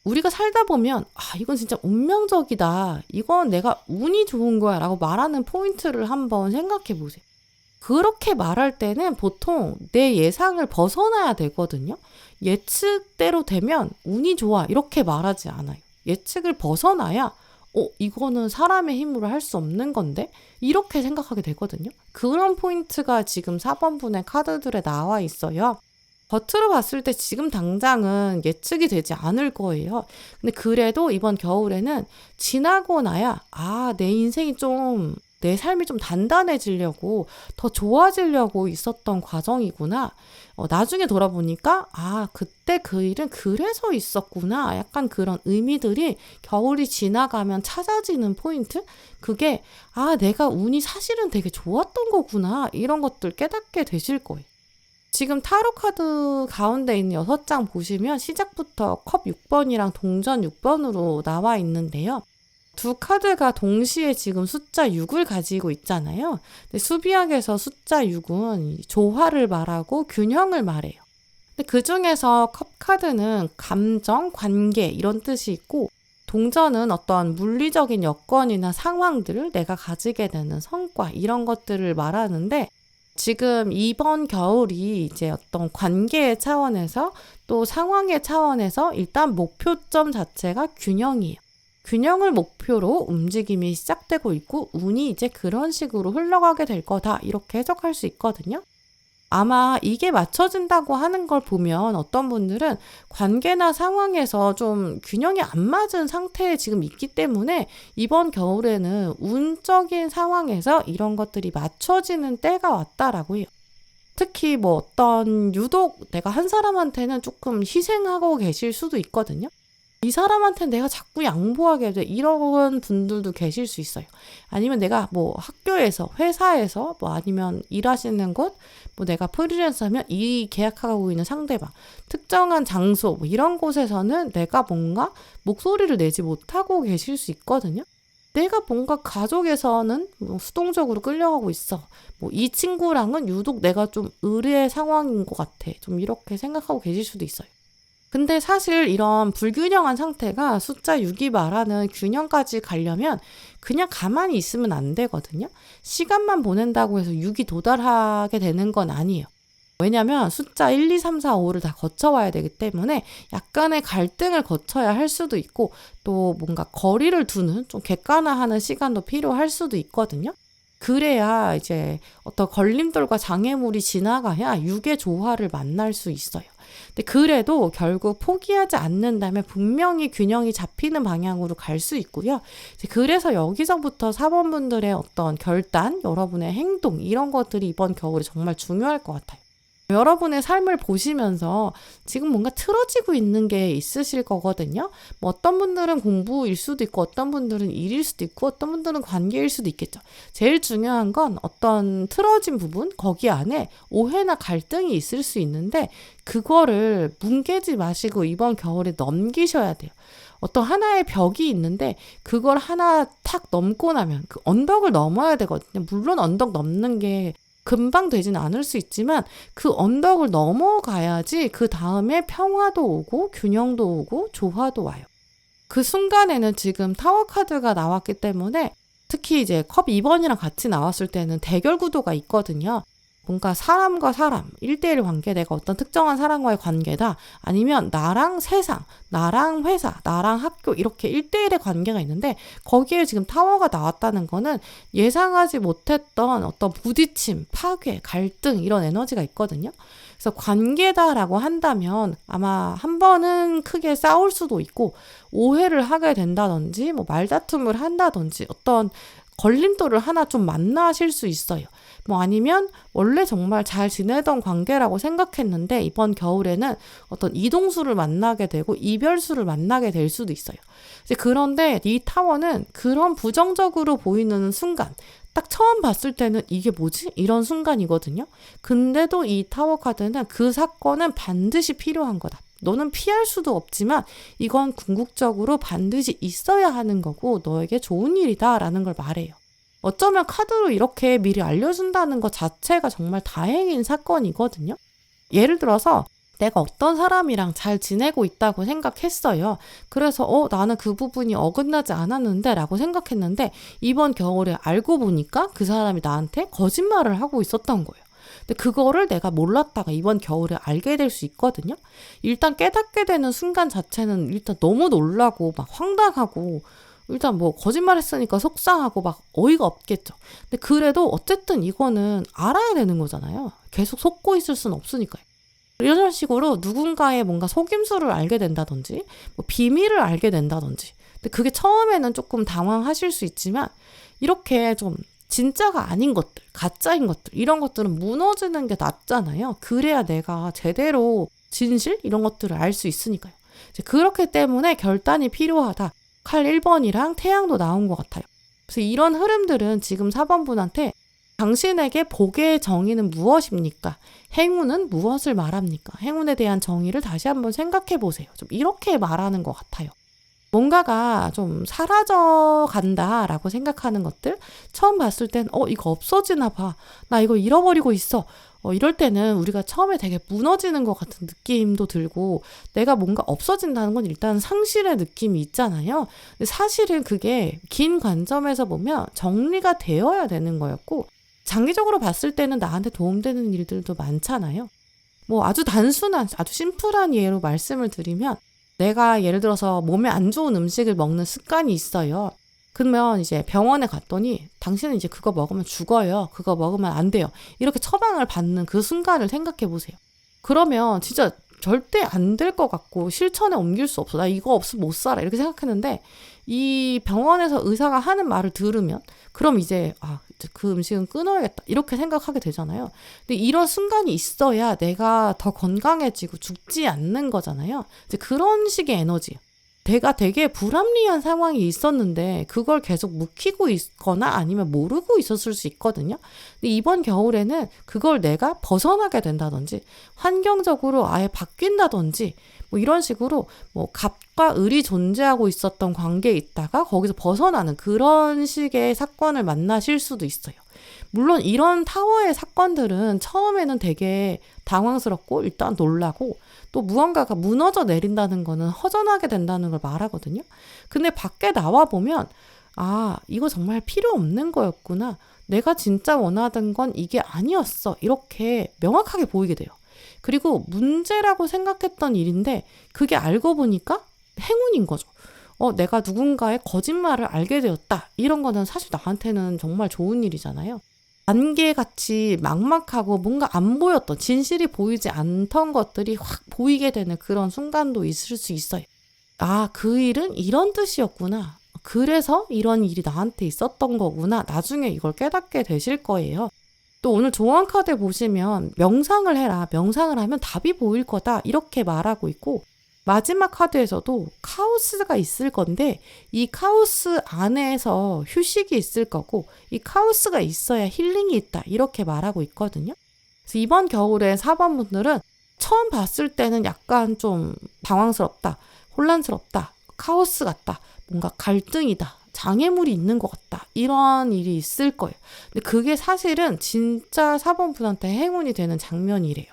우리가 살다 보면 이건 진짜 운명적이다. 이건 내가 운이 좋은 거야 라고 말하는 포인트를 한번 생각해 보세요. 그렇게 말할 때는 보통 내 예상을 벗어나야 되거든요. 예측대로 되면 운이 좋아 이렇게 말하지 않아요. 예측을 벗어나야 이거는 사람의 힘으로 할 수 없는 건데? 이렇게 생각하게 되거든요. 그런 포인트가 지금 4번분의 카드들에 나와 있어요. 겉으로 봤을 때 지금 당장은 예측이 되지 않을 거예요. 근데 그래도 이번 겨울에는 지나고 나야 내 인생이 내 삶이 좀 단단해지려고 더 좋아지려고 있었던 과정이구나. 나중에 돌아보니까 그때 그 일은 그래서 있었구나. 약간 그런 의미들이 겨울이 지나가면 찾아지는 포인트? 그게 내가 운이 사실은 되게 좋았던 거구나. 이런 것들 깨닫게 되실 거예요. 지금 타로 카드 가운데 있는 6장 보시면 시작부터 컵 6번이랑 동전 6번으로 나와 있는데요. 두 카드가 동시에 지금 숫자 6을 가지고 있잖아요. 근데 수비학에서 숫자 6은 조화를 말하고 균형을 말해요. 근데 그 중에서 컵 카드는 감정, 관계 이런 뜻이 있고 동전은 어떤 물리적인 여건이나 상황들을 내가 가지게 되는 성과 이런 것들을 말하는데 지금 이번 겨울이 이제 어떤 관계의 차원에서 또 상황의 차원에서 일단 목표점 자체가 균형이에요. 균형을 목표로 움직임이 시작되고 있고 운이 이제 그런 식으로 흘러가게 될 거다 이렇게 해석할 수 있거든요. 아마 이게 맞춰진다고 하는 걸 보면 어떤 분들은 관계나 상황에서 좀 균형이 안 맞은 상태에 지금 있기 때문에 이번 겨울에는 운적인 상황에서 이런 것들이 맞춰지는 때가 왔다라고 해요. 특히 뭐 어떤 유독 내가 한 사람한테는 조금 희생하고 계실 수도 있거든요. 이 사람한테 내가 자꾸 양보하게 돼. 이런 분들도 계실 수 있어요. 아니면 내가 뭐 학교에서, 회사에서, 뭐 아니면 일하시는 곳, 뭐 내가 프리랜서면 이 계약하고 있는 상대방, 특정한 장소, 뭐 이런 곳에서는 내가 뭔가 목소리를 내지 못하고 계실 수 있거든요. 내가 뭔가 가족에서는 뭐 수동적으로 끌려가고 있어. 뭐 이 친구랑은 유독 내가 좀 의뢰의 상황인 것 같아. 좀 이렇게 생각하고 계실 수도 있어요. 근데 사실 이런 불균형한 상태가 숫자 6이 말하는 균형까지 가려면 그냥 가만히 있으면 안 되거든요. 시간만 보낸다고 해서 6이 도달하게 되는 건 아니에요. 왜냐면 숫자 1, 2, 3, 4, 5를 다 거쳐와야 되기 때문에 약간의 갈등을 거쳐야 할 수도 있고 또 뭔가 거리를 두는 좀 객관화하는 시간도 필요할 수도 있거든요. 그래야 이제 어떤 걸림돌과 장애물이 지나가야 6의 조화를 만날 수 있어요. 근데 그래도 결국 포기하지 않는다면 분명히 균형이 잡히는 방향으로 갈 수 있고요. 그래서 여기서부터 4번 분들의 어떤 결단, 여러분의 행동 이런 것들이 이번 겨울에 정말 중요할 것 같아요. 여러분의 삶을 보시면서 지금 뭔가 틀어지고 있는 게 있으실 거거든요. 뭐 어떤 분들은 공부일 수도 있고 어떤 분들은 일일 수도 있고 어떤 분들은 관계일 수도 있겠죠. 제일 중요한 건 어떤 틀어진 부분, 거기 안에 오해나 갈등이 있을 수 있는데 그거를 뭉개지 마시고 이번 겨울에 넘기셔야 돼요. 어떤 하나의 벽이 있는데 그걸 하나 탁 넘고 나면 그 언덕을 넘어야 되거든요. 물론 언덕 넘는 게 금방 되진 않을 수 있지만 그 언덕을 넘어가야지 그 다음에 평화도 오고 균형도 오고 조화도 와요. 그 순간에는 지금 타워 카드가 나왔기 때문에 특히 이제 컵 2번이랑 같이 나왔을 때는 대결 구도가 있거든요. 뭔가 사람과 사람, 1대1 관계, 내가 어떤 특정한 사람과의 관계다. 아니면 나랑 세상, 나랑 회사, 나랑 학교 이렇게 1대1의 관계가 있는데 거기에 지금 타워가 나왔다는 거는 예상하지 못했던 어떤 부딪힘, 파괴, 갈등 이런 에너지가 있거든요. 그래서 관계다라고 한다면 아마 한 번은 크게 싸울 수도 있고 오해를 하게 된다든지 뭐 말다툼을 한다든지 어떤 걸림돌을 하나 좀 만나실 수 있어요. 뭐 아니면 원래 정말 잘 지내던 관계라고 생각했는데 이번 겨울에는 어떤 이동수를 만나게 되고 이별수를 만나게 될 수도 있어요. 이제 그런데 이 타워는 그런 부정적으로 보이는 순간 딱 처음 봤을 때는 이게 뭐지? 이런 순간이거든요. 근데도 이 타워 카드는 그 사건은 반드시 필요한 거다. 너는 피할 수도 없지만 이건 궁극적으로 반드시 있어야 하는 거고 너에게 좋은 일이다 라는 걸 말해요. 어쩌면 카드로 이렇게 미리 알려준다는 것 자체가 정말 다행인 사건이거든요. 예를 들어서 내가 어떤 사람이랑 잘 지내고 있다고 생각했어요. 그래서 나는 그 부분이 어긋나지 않았는데 라고 생각했는데 이번 겨울에 알고 보니까 그 사람이 나한테 거짓말을 하고 있었던 거예요. 근데 그거를 내가 몰랐다가 이번 겨울에 알게 될 수 있거든요. 일단 깨닫게 되는 순간 자체는 일단 너무 놀라고 막 황당하고 일단 뭐 거짓말 했으니까 속상하고 막 어이가 없겠죠. 근데 그래도 어쨌든 이거는 알아야 되는 거잖아요. 계속 속고 있을 수는 없으니까요. 이런 식으로 누군가의 뭔가 속임수를 알게 된다든지 뭐 비밀을 알게 된다든지 근데 그게 처음에는 조금 당황하실 수 있지만 이렇게 좀 진짜가 아닌 것들, 가짜인 것들 이런 것들은 무너지는 게 낫잖아요. 그래야 내가 제대로 진실 이런 것들을 알 수 있으니까요. 이제 그렇기 때문에 결단이 필요하다. 칼 1번이랑 태양도 나온 것 같아요. 그래서 이런 흐름들은 지금 4번 분한테 당신에게 복의 정의는 무엇입니까? 행운은 무엇을 말합니까? 행운에 대한 정의를 다시 한번 생각해 보세요. 좀 이렇게 말하는 것 같아요. 뭔가가 좀 사라져 간다라고 생각하는 것들 처음 봤을 땐 이거 없어지나 봐. 나 이거 잃어버리고 있어. 이럴 때는 우리가 처음에 되게 무너지는 것 같은 느낌도 들고 내가 뭔가 없어진다는 건 일단 상실의 느낌이 있잖아요. 근데 사실은 그게 긴 관점에서 보면 정리가 되어야 되는 거였고 장기적으로 봤을 때는 나한테 도움되는 일들도 많잖아요. 뭐 아주 단순한 아주 심플한 예로 말씀을 드리면 내가 예를 들어서 몸에 안 좋은 음식을 먹는 습관이 있어요. 그러면 이제 병원에 갔더니 당신은 이제 그거 먹으면 죽어요. 그거 먹으면 안 돼요. 이렇게 처방을 받는 그 순간을 생각해 보세요. 그러면 진짜 절대 안 될 것 같고 실천에 옮길 수 없어. 나 이거 없으면 못 살아. 이렇게 생각했는데 이 병원에서 의사가 하는 말을 들으면 그럼 이제 그 음식은 끊어야겠다. 이렇게 생각하게 되잖아요. 근데 이런 순간이 있어야 내가 더 건강해지고 죽지 않는 거잖아요. 이제 그런 식의 에너지. 내가 되게 불합리한 상황이 있었는데 그걸 계속 묵히고 있거나 아니면 모르고 있었을 수 있거든요. 근데 이번 겨울에는 그걸 내가 벗어나게 된다든지 환경적으로 아예 바뀐다든지 뭐 이런 식으로 뭐 갑과 을이 존재하고 있었던 관계에 있다가 거기서 벗어나는 그런 식의 사건을 만나실 수도 있어요. 물론 이런 타워의 사건들은 처음에는 되게 당황스럽고 일단 놀라고 또 무언가가 무너져 내린다는 거는 허전하게 된다는 걸 말하거든요. 근데 밖에 나와보면 이거 정말 필요 없는 거였구나. 내가 진짜 원하던 건 이게 아니었어. 이렇게 명확하게 보이게 돼요. 그리고 문제라고 생각했던 일인데 그게 알고 보니까 행운인 거죠. 내가 누군가의 거짓말을 알게 되었다. 이런 거는 사실 나한테는 정말 좋은 일이잖아요. 안개같이 막막하고 뭔가 안 보였던 진실이 보이지 않던 것들이 확 보이게 되는 그런 순간도 있을 수 있어요. 그 일은 이런 뜻이었구나. 그래서 이런 일이 나한테 있었던 거구나. 나중에 이걸 깨닫게 되실 거예요. 또 오늘 조언 카드 보시면 명상을 해라. 명상을 하면 답이 보일 거다. 이렇게 말하고 있고 마지막 카드에서도 카오스가 있을 건데 이 카오스 안에서 휴식이 있을 거고 이 카오스가 있어야 힐링이 있다. 이렇게 말하고 있거든요. 그래서 이번 겨울에 4번 분들은 처음 봤을 때는 약간 좀 당황스럽다. 혼란스럽다. 카오스 같다. 뭔가 갈등이다. 장애물이 있는 것 같다. 이런 일이 있을 거예요. 근데 그게 사실은 진짜 4번 분한테 행운이 되는 장면이래요.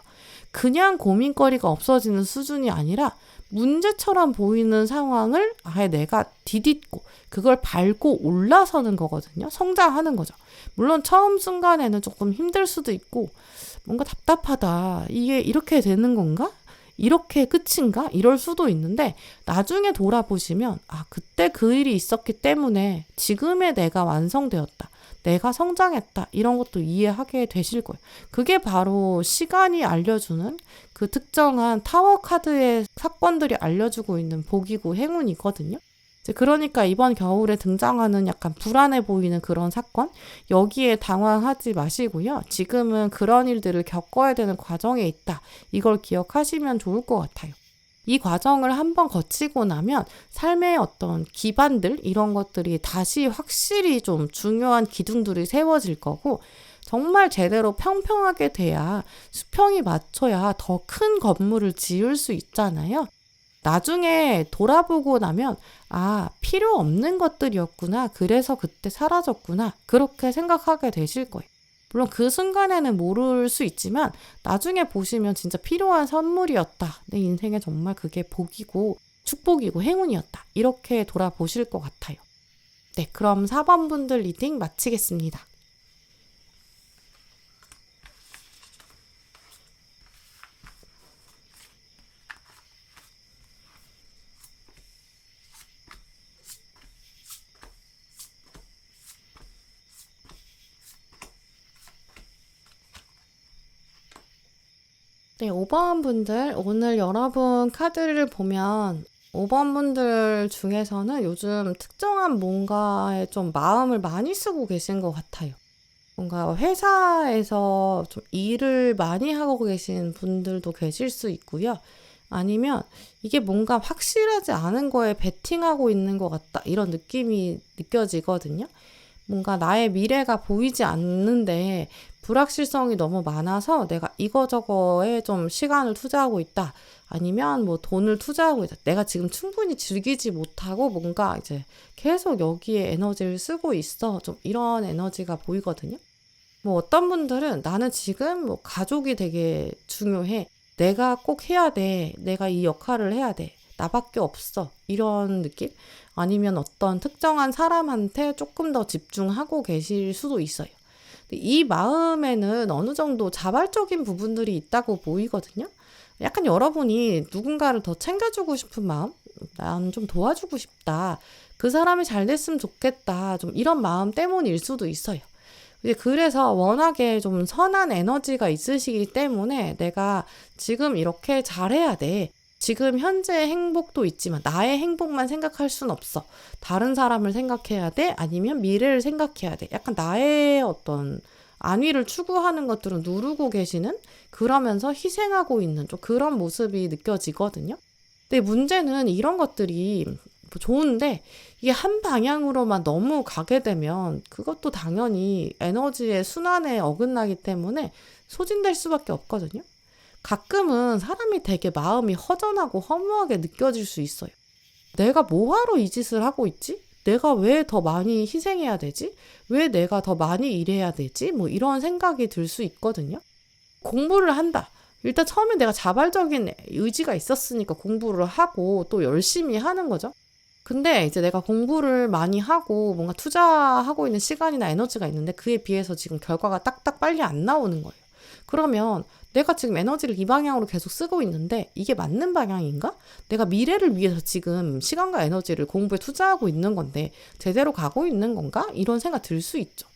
그냥 고민거리가 없어지는 수준이 아니라 문제처럼 보이는 상황을 아예 내가 디딛고 그걸 밟고 올라서는 거거든요. 성장하는 거죠. 물론 처음 순간에는 조금 힘들 수도 있고 뭔가 답답하다. 이게 이렇게 되는 건가? 이렇게 끝인가? 이럴 수도 있는데 나중에 돌아보시면 그때 그 일이 있었기 때문에 지금의 내가 완성되었다. 내가 성장했다. 이런 것도 이해하게 되실 거예요. 그게 바로 시간이 알려주는 그 특정한 타워 카드의 사건들이 알려주고 있는 복이고 행운이거든요. 그러니까 이번 겨울에 등장하는 약간 불안해 보이는 그런 사건, 여기에 당황하지 마시고요. 지금은 그런 일들을 겪어야 되는 과정에 있다. 이걸 기억하시면 좋을 것 같아요. 이 과정을 한번 거치고 나면 삶의 어떤 기반들, 이런 것들이 다시 확실히 좀 중요한 기둥들이 세워질 거고, 정말 제대로 평평하게 돼야 수평이 맞춰야 더 큰 건물을 지을 수 있잖아요. 나중에 돌아보고 나면 필요 없는 것들이었구나. 그래서 그때 사라졌구나. 그렇게 생각하게 되실 거예요. 물론 그 순간에는 모를 수 있지만 나중에 보시면 진짜 필요한 선물이었다. 내 인생에 정말 그게 복이고 축복이고 행운이었다. 이렇게 돌아보실 것 같아요. 네, 그럼 4번 분들 리딩 마치겠습니다. 네, 5번 분들, 오늘 여러분 카드를 보면 5번 분들 중에서는 요즘 특정한 뭔가에 좀 마음을 많이 쓰고 계신 것 같아요. 뭔가 회사에서 좀 일을 많이 하고 계신 분들도 계실 수 있고요. 아니면 이게 뭔가 확실하지 않은 거에 베팅하고 있는 것 같다. 이런 느낌이 느껴지거든요. 뭔가 나의 미래가 보이지 않는데 불확실성이 너무 많아서 내가 이거저거에 좀 시간을 투자하고 있다. 아니면 뭐 돈을 투자하고 있다. 내가 지금 충분히 즐기지 못하고 뭔가 이제 계속 여기에 에너지를 쓰고 있어. 좀 이런 에너지가 보이거든요. 뭐 어떤 분들은 나는 지금 뭐 가족이 되게 중요해. 내가 꼭 해야 돼. 내가 이 역할을 해야 돼. 나밖에 없어. 이런 느낌? 아니면 어떤 특정한 사람한테 조금 더 집중하고 계실 수도 있어요. 이 마음에는 어느 정도 자발적인 부분들이 있다고 보이거든요. 약간 여러분이 누군가를 더 챙겨주고 싶은 마음? 난 좀 도와주고 싶다. 그 사람이 잘 됐으면 좋겠다. 좀 이런 마음 때문일 수도 있어요. 그래서 워낙에 좀 선한 에너지가 있으시기 때문에 내가 지금 이렇게 잘해야 돼. 지금 현재의 행복도 있지만 나의 행복만 생각할 순 없어. 다른 사람을 생각해야 돼? 아니면 미래를 생각해야 돼? 약간 나의 어떤 안위를 추구하는 것들은 누르고 계시는, 그러면서 희생하고 있는 좀 그런 모습이 느껴지거든요. 근데 문제는 이런 것들이 좋은데 이게 한 방향으로만 너무 가게 되면 그것도 당연히 에너지의 순환에 어긋나기 때문에 소진될 수밖에 없거든요. 가끔은 사람이 되게 마음이 허전하고 허무하게 느껴질 수 있어요. 내가 뭐하러 이 짓을 하고 있지? 내가 왜 더 많이 희생해야 되지? 왜 내가 더 많이 일해야 되지? 뭐 이런 생각이 들 수 있거든요. 공부를 한다. 일단 처음에 내가 자발적인 의지가 있었으니까 공부를 하고 또 열심히 하는 거죠. 근데 이제 내가 공부를 많이 하고 뭔가 투자하고 있는 시간이나 에너지가 있는데 그에 비해서 지금 결과가 딱딱 빨리 안 나오는 거예요. 그러면 내가 지금 에너지를 이 방향으로 계속 쓰고 있는데 이게 맞는 방향인가? 내가 미래를 위해서 지금 시간과 에너지를 공부에 투자하고 있는 건데 제대로 가고 있는 건가? 이런 생각 들 수 있죠.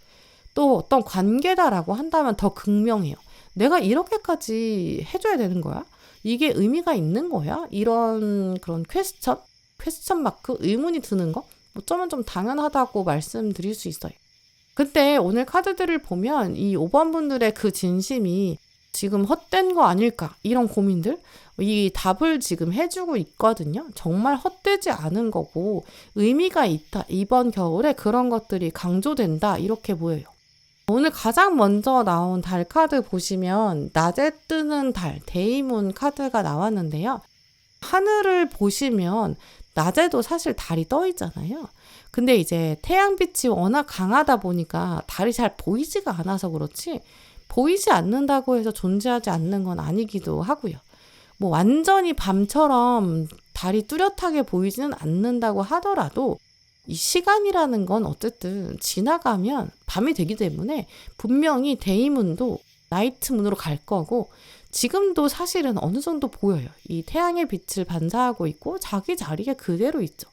또 어떤 관계다라고 한다면 더 극명해요. 내가 이렇게까지 해줘야 되는 거야? 이게 의미가 있는 거야? 이런 그런 퀘스천 마크, 의문이 드는 거? 어쩌면 좀 당연하다고 말씀드릴 수 있어요. 근데 오늘 카드들을 보면 이 5번 분들의 그 진심이 지금 헛된 거 아닐까 이런 고민들 이 답을 지금 해주고 있거든요. 정말 헛되지 않은 거고 의미가 있다. 이번 겨울에 그런 것들이 강조된다. 이렇게 보여요. 오늘 가장 먼저 나온 달 카드 보시면 낮에 뜨는 달 데이문 카드가 나왔는데요. 하늘을 보시면 낮에도 사실 달이 떠 있잖아요. 근데 이제 태양빛이 워낙 강하다 보니까 달이 잘 보이지가 않아서 그렇지 보이지 않는다고 해서 존재하지 않는 건 아니기도 하고요. 뭐 완전히 밤처럼 달이 뚜렷하게 보이지는 않는다고 하더라도 이 시간이라는 건 어쨌든 지나가면 밤이 되기 때문에 분명히 데이문도 나이트문으로 갈 거고 지금도 사실은 어느 정도 보여요. 이 태양의 빛을 반사하고 있고 자기 자리에 그대로 있죠.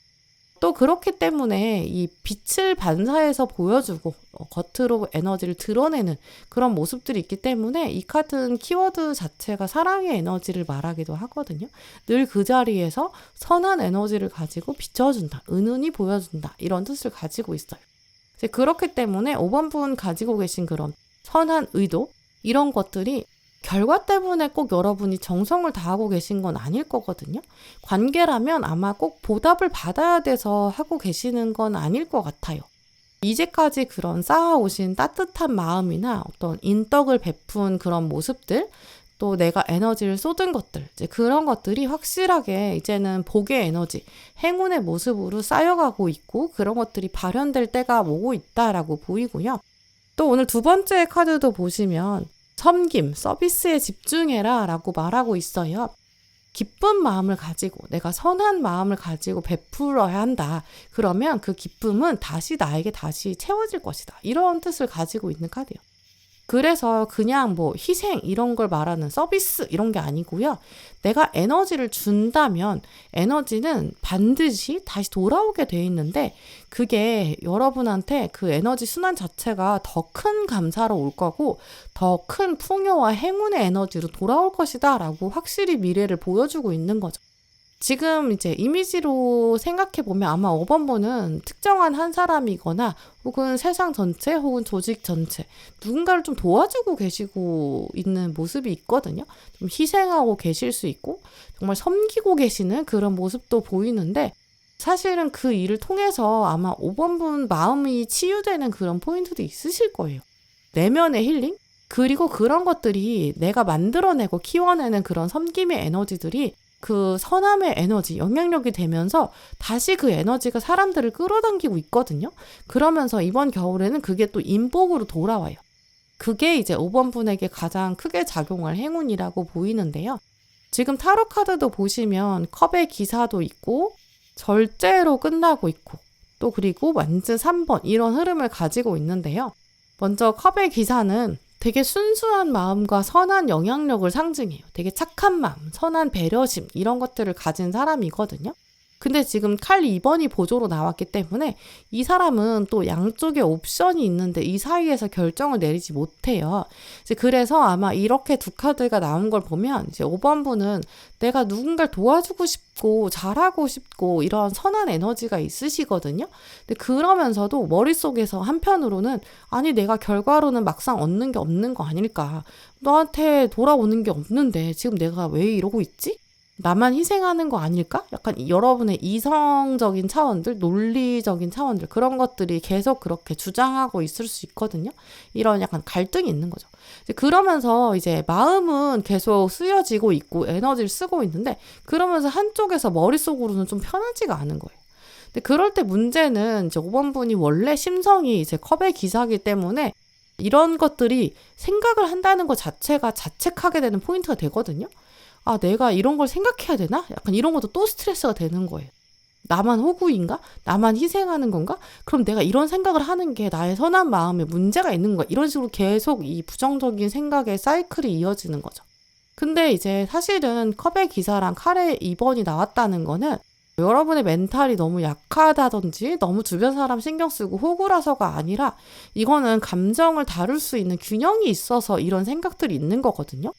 또 그렇기 때문에 이 빛을 반사해서 보여주고 겉으로 에너지를 드러내는 그런 모습들이 있기 때문에 이 카드는 키워드 자체가 사랑의 에너지를 말하기도 하거든요. 늘 그 자리에서 선한 에너지를 가지고 비춰준다. 은은히 보여준다. 이런 뜻을 가지고 있어요. 이제 그렇기 때문에 5번 분 가지고 계신 그런 선한 의도 이런 것들이 결과 때문에 꼭 여러분이 정성을 다하고 계신 건 아닐 거거든요. 관계라면 아마 꼭 보답을 받아야 돼서 하고 계시는 건 아닐 것 같아요. 이제까지 그런 쌓아오신 따뜻한 마음이나 어떤 인덕을 베푼 그런 모습들, 또 내가 에너지를 쏟은 것들, 이제 그런 것들이 확실하게 이제는 복의 에너지, 행운의 모습으로 쌓여가고 있고 그런 것들이 발현될 때가 오고 있다라고 보이고요. 또 오늘 두 번째 카드도 보시면 섬김, 서비스에 집중해라 라고 말하고 있어요. 기쁜 마음을 가지고 내가 선한 마음을 가지고 베풀어야 한다. 그러면 그 기쁨은 다시 나에게 다시 채워질 것이다. 이런 뜻을 가지고 있는 카드예요. 그래서 그냥 뭐 희생 이런 걸 말하는 서비스 이런 게 아니고요. 내가 에너지를 준다면 에너지는 반드시 다시 돌아오게 돼 있는데 그게 여러분한테 그 에너지 순환 자체가 더 큰 감사로 올 거고 더 큰 풍요와 행운의 에너지로 돌아올 것이다 라고 확실히 미래를 보여주고 있는 거죠. 지금 이제 이미지로 생각해보면 아마 5번 분은 특정한 한 사람이거나 혹은 세상 전체 혹은 조직 전체 누군가를 좀 도와주고 계시고 있는 모습이 있거든요. 좀 희생하고 계실 수 있고 정말 섬기고 계시는 그런 모습도 보이는데 사실은 그 일을 통해서 아마 5번 분 마음이 치유되는 그런 포인트도 있으실 거예요. 내면의 힐링? 그리고 그런 것들이 내가 만들어내고 키워내는 그런 섬김의 에너지들이 그 선함의 에너지, 영향력이 되면서 다시 그 에너지가 사람들을 끌어당기고 있거든요. 그러면서 이번 겨울에는 그게 또 인복으로 돌아와요. 그게 이제 5번 분에게 가장 크게 작용할 행운이라고 보이는데요. 지금 타로 카드도 보시면 컵의 기사도 있고 절제로 끝나고 있고 또 그리고 완즈 3번 이런 흐름을 가지고 있는데요. 먼저 컵의 기사는 되게 순수한 마음과 선한 영향력을 상징해요. 되게 착한 마음, 선한 배려심 이런 것들을 가진 사람이거든요. 근데 지금 칼 2번이 보조로 나왔기 때문에 이 사람은 또 양쪽에 옵션이 있는데 이 사이에서 결정을 내리지 못해요. 이제 그래서 아마 이렇게 두 카드가 나온 걸 보면 이제 5번 분은 내가 누군가를 도와주고 싶고 잘하고 싶고 이런 선한 에너지가 있으시거든요. 근데 그러면서도 머릿속에서 한편으로는 아니 내가 결과로는 막상 얻는 게 없는 거 아닐까. 너한테 돌아오는 게 없는데 지금 내가 왜 이러고 있지? 나만 희생하는 거 아닐까? 약간 여러분의 이성적인 차원들, 논리적인 차원들 그런 것들이 계속 그렇게 주장하고 있을 수 있거든요. 이런 약간 갈등이 있는 거죠. 그러면서 이제 마음은 계속 쓰여지고 있고 에너지를 쓰고 있는데 그러면서 한쪽에서 머릿속으로는 좀 편하지가 않은 거예요. 근데 그럴 때 문제는 이제 5번 분이 원래 심성이 이제 컵의 기사기 때문에 이런 것들이 생각을 한다는 것 자체가 자책하게 되는 포인트가 되거든요. 아, 내가 이런 걸 생각해야 되나? 약간 이런 것도 또 스트레스가 되는 거예요. 나만 호구인가? 나만 희생하는 건가? 그럼 내가 이런 생각을 하는 게 나의 선한 마음에 문제가 있는 거야. 이런 식으로 계속 이 부정적인 생각의 사이클이 이어지는 거죠. 근데 이제 사실은 컵의 기사랑 칼의 2번이 나왔다는 거는 여러분의 멘탈이 너무 약하다든지 너무 주변 사람 신경 쓰고 호구라서가 아니라 이거는 감정을 다룰 수 있는 균형이 있어서 이런 생각들이 있는 거거든요.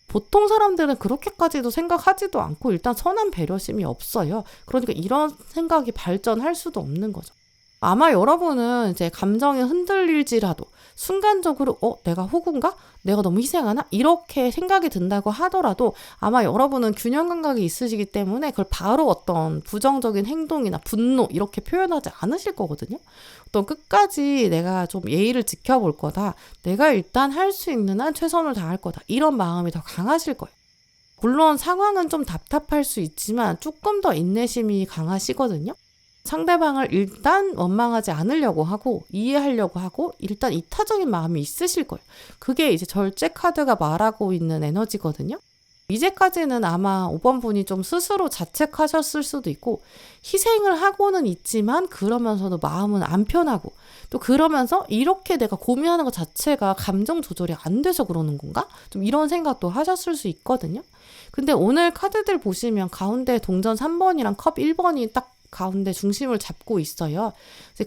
보통 사람들은 그렇게까지도 생각하지도 않고 일단 선한 배려심이 없어요. 그러니까 이런 생각이 발전할 수도 없는 거죠. 아마 여러분은 이제 감정이 흔들릴지라도 순간적으로 내가 호구인가? 내가 너무 희생하나? 이렇게 생각이 든다고 하더라도 아마 여러분은 균형 감각이 있으시기 때문에 그걸 바로 어떤 부정적인 행동이나 분노 이렇게 표현하지 않으실 거거든요. 어떤 끝까지 내가 좀 예의를 지켜볼 거다. 내가 일단 할 수 있는 한 최선을 다할 거다. 이런 마음이 더 강하실 거예요. 물론 상황은 좀 답답할 수 있지만 조금 더 인내심이 강하시거든요. 상대방을 일단 원망하지 않으려고 하고 이해하려고 하고 일단 이타적인 마음이 있으실 거예요. 그게 이제 절제 카드가 말하고 있는 에너지거든요. 이제까지는 아마 5번 분이 좀 스스로 자책하셨을 수도 있고 희생을 하고는 있지만 그러면서도 마음은 안 편하고 또 그러면서 이렇게 내가 고민하는 것 자체가 감정 조절이 안 돼서 그러는 건가? 좀 이런 생각도 하셨을 수 있거든요. 근데 오늘 카드들 보시면 가운데 동전 3번이랑 컵 1번이 딱 가운데 중심을 잡고 있어요.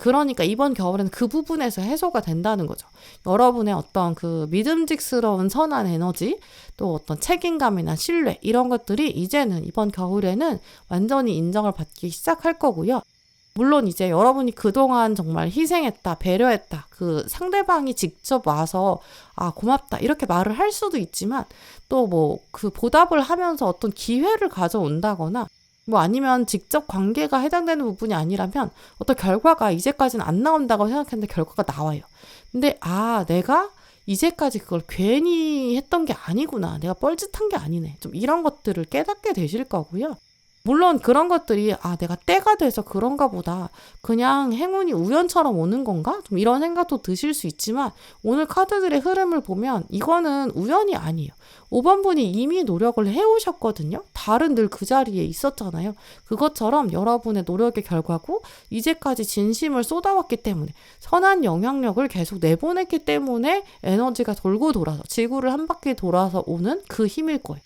그러니까 이번 겨울에는 그 부분에서 해소가 된다는 거죠. 여러분의 어떤 그 믿음직스러운 선한 에너지, 또 어떤 책임감이나 신뢰 이런 것들이 이제는 이번 겨울에는 완전히 인정을 받기 시작할 거고요. 물론 이제 여러분이 그동안 정말 희생했다, 배려했다, 그 상대방이 직접 와서 고맙다 이렇게 말을 할 수도 있지만 또 뭐 그 보답을 하면서 어떤 기회를 가져온다거나 뭐 아니면 직접 관계가 해당되는 부분이 아니라면 어떤 결과가 이제까지는 안 나온다고 생각했는데 결과가 나와요. 근데 내가 이제까지 그걸 괜히 했던 게 아니구나. 내가 뻘짓한 게 아니네. 좀 이런 것들을 깨닫게 되실 거고요. 물론 그런 것들이 내가 때가 돼서 그런가 보다. 그냥 행운이 우연처럼 오는 건가? 좀 이런 생각도 드실 수 있지만 오늘 카드들의 흐름을 보면 이거는 우연이 아니에요. 5번 분이 이미 노력을 해오셨거든요. 달은 늘 그 자리에 있었잖아요. 그것처럼 여러분의 노력의 결과고 이제까지 진심을 쏟아왔기 때문에 선한 영향력을 계속 내보냈기 때문에 에너지가 돌고 돌아서 지구를 한 바퀴 돌아서 오는 그 힘일 거예요.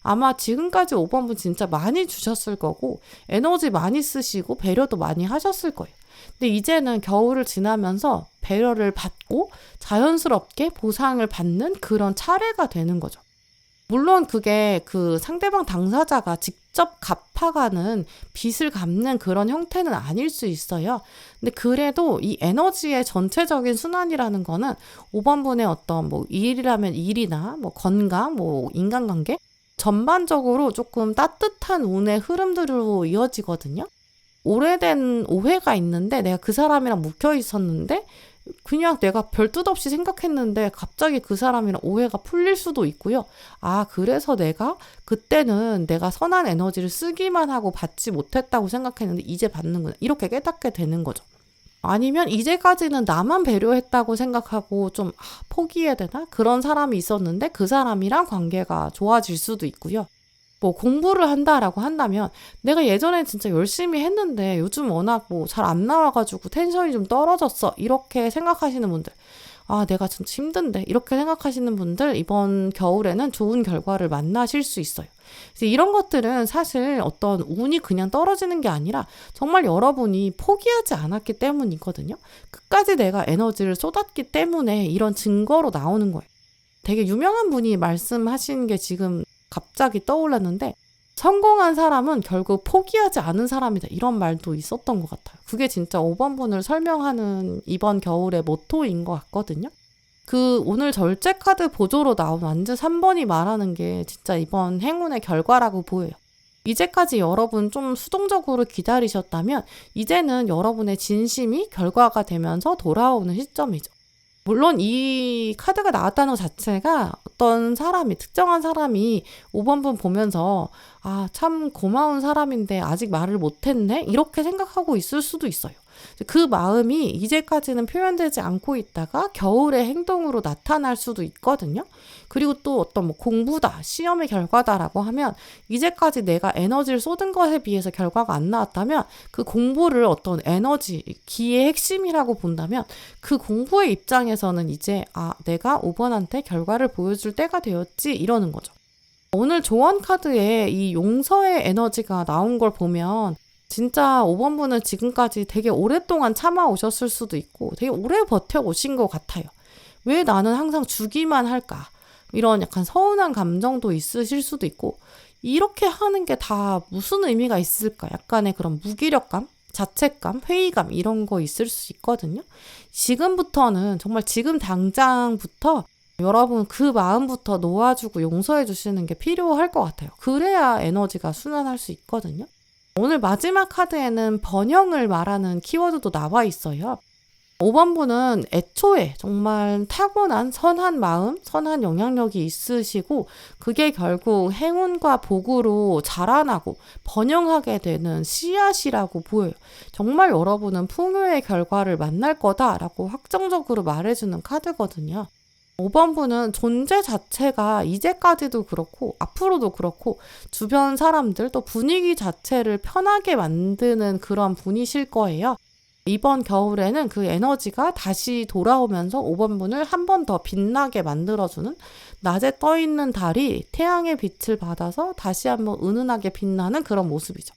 아마 지금까지 5번 분 진짜 많이 주셨을 거고 에너지 많이 쓰시고 배려도 많이 하셨을 거예요. 근데 이제는 겨울을 지나면서 배려를 받고 자연스럽게 보상을 받는 그런 차례가 되는 거죠. 물론 그게 그 상대방 당사자가 직접 갚아가는 빚을 갚는 그런 형태는 아닐 수 있어요. 근데 그래도 이 에너지의 전체적인 순환이라는 거는 5번 분의 어떤 뭐 일이라면 일이나 뭐 건강, 뭐 인간관계 전반적으로 조금 따뜻한 운의 흐름들로 이어지거든요. 오래된 오해가 있는데 내가 그 사람이랑 묵혀 있었는데 그냥 내가 별 뜻 없이 생각했는데 갑자기 그 사람이랑 오해가 풀릴 수도 있고요. 그래서 내가 그때는 내가 선한 에너지를 쓰기만 하고 받지 못했다고 생각했는데 이제 받는구나. 이렇게 깨닫게 되는 거죠. 아니면 이제까지는 나만 배려했다고 생각하고 좀 포기해야 되나? 그런 사람이 있었는데 그 사람이랑 관계가 좋아질 수도 있고요. 뭐 공부를 한다라고 한다면 내가 예전에 진짜 열심히 했는데 요즘 워낙 뭐 잘 안 나와가지고 텐션이 좀 떨어졌어. 이렇게 생각하시는 분들. 내가 진짜 힘든데. 이렇게 생각하시는 분들 이번 겨울에는 좋은 결과를 만나실 수 있어요. 그래서 이런 것들은 사실 어떤 운이 그냥 떨어지는 게 아니라 정말 여러분이 포기하지 않았기 때문이거든요. 끝까지 내가 에너지를 쏟았기 때문에 이런 증거로 나오는 거예요. 되게 유명한 분이 말씀하신 게 지금 갑자기 떠올랐는데 성공한 사람은 결국 포기하지 않은 사람이다. 이런 말도 있었던 것 같아요. 그게 진짜 5번 분을 설명하는 이번 겨울의 모토인 것 같거든요. 그 오늘 절제 카드 보조로 나온 완즈 3번이 말하는 게 진짜 이번 행운의 결과라고 보여요. 이제까지 여러분 좀 수동적으로 기다리셨다면 이제는 여러분의 진심이 결과가 되면서 돌아오는 시점이죠. 물론 이 카드가 나왔다는 것 자체가 어떤 사람이 특정한 사람이 5번 분 보면서 참 고마운 사람인데 아직 말을 못했네 이렇게 생각하고 있을 수도 있어요. 그 마음이 이제까지는 표현되지 않고 있다가 겨울의 행동으로 나타날 수도 있거든요. 그리고 또 어떤 뭐 공부다, 시험의 결과다라고 하면 이제까지 내가 에너지를 쏟은 것에 비해서 결과가 안 나왔다면 그 공부를 어떤 에너지, 기의 핵심이라고 본다면 그 공부의 입장에서는 이제 내가 5번한테 결과를 보여줄 때가 되었지 이러는 거죠. 오늘 조언 카드에 이 용서의 에너지가 나온 걸 보면 진짜 5번 분은 지금까지 되게 오랫동안 참아오셨을 수도 있고 되게 오래 버텨오신 것 같아요. 왜 나는 항상 주기만 할까? 이런 약간 서운한 감정도 있으실 수도 있고 이렇게 하는 게 다 무슨 의미가 있을까? 약간의 그런 무기력감? 자책감, 회의감 이런 거 있을 수 있거든요. 지금부터는 정말 지금 당장부터 여러분 그 마음부터 놓아주고 용서해 주시는 게 필요할 것 같아요. 그래야 에너지가 순환할 수 있거든요. 오늘 마지막 카드에는 번영을 말하는 키워드도 나와 있어요. 5번 분은 애초에 정말 타고난 선한 마음, 선한 영향력이 있으시고 그게 결국 행운과 복으로 자라나고 번영하게 되는 씨앗이라고 보여요. 정말 여러분은 풍요의 결과를 만날 거다라고 확정적으로 말해주는 카드거든요. 5번 분은 존재 자체가 이제까지도 그렇고 앞으로도 그렇고 주변 사람들 또 분위기 자체를 편하게 만드는 그런 분이실 거예요. 이번 겨울에는 그 에너지가 다시 돌아오면서 5번 분을 한 번 더 빛나게 만들어주는, 낮에 떠있는 달이 태양의 빛을 받아서 다시 한번 은은하게 빛나는 그런 모습이죠.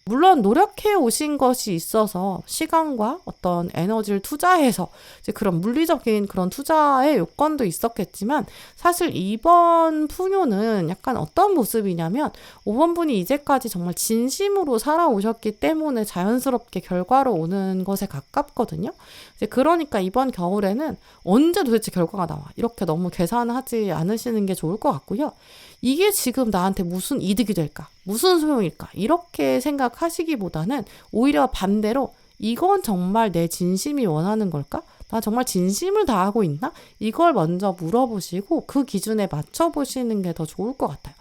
물론 노력해 오신 것이 있어서 시간과 어떤 에너지를 투자해서 이제 그런 물리적인 그런 투자의 요건도 있었겠지만, 사실 이번 풍요는 약간 어떤 모습이냐면 5번 분이 이제까지 정말 진심으로 살아오셨기 때문에 자연스럽게 결과로 오는 것에 가깝거든요. 이제 그러니까 이번 겨울에는 언제 도대체 결과가 나와, 이렇게 너무 계산하지 않으시는 게 좋을 것 같고요. 이게 지금 나한테 무슨 이득이 될까? 무슨 소용일까? 이렇게 생각하시기보다는 오히려 반대로 이건 정말 내 진심이 원하는 걸까? 나 정말 진심을 다하고 있나? 이걸 먼저 물어보시고 그 기준에 맞춰보시는 게 더 좋을 것 같아요.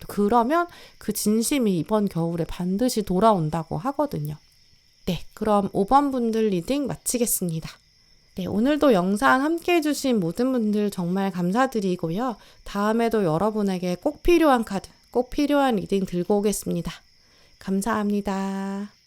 그러면 그 진심이 이번 겨울에 반드시 돌아온다고 하거든요. 네, 그럼 5번 분들 리딩 마치겠습니다. 네, 오늘도 영상 함께 해주신 모든 분들 정말 감사드리고요. 다음에도 여러분에게 꼭 필요한 카드, 꼭 필요한 리딩 들고 오겠습니다. 감사합니다.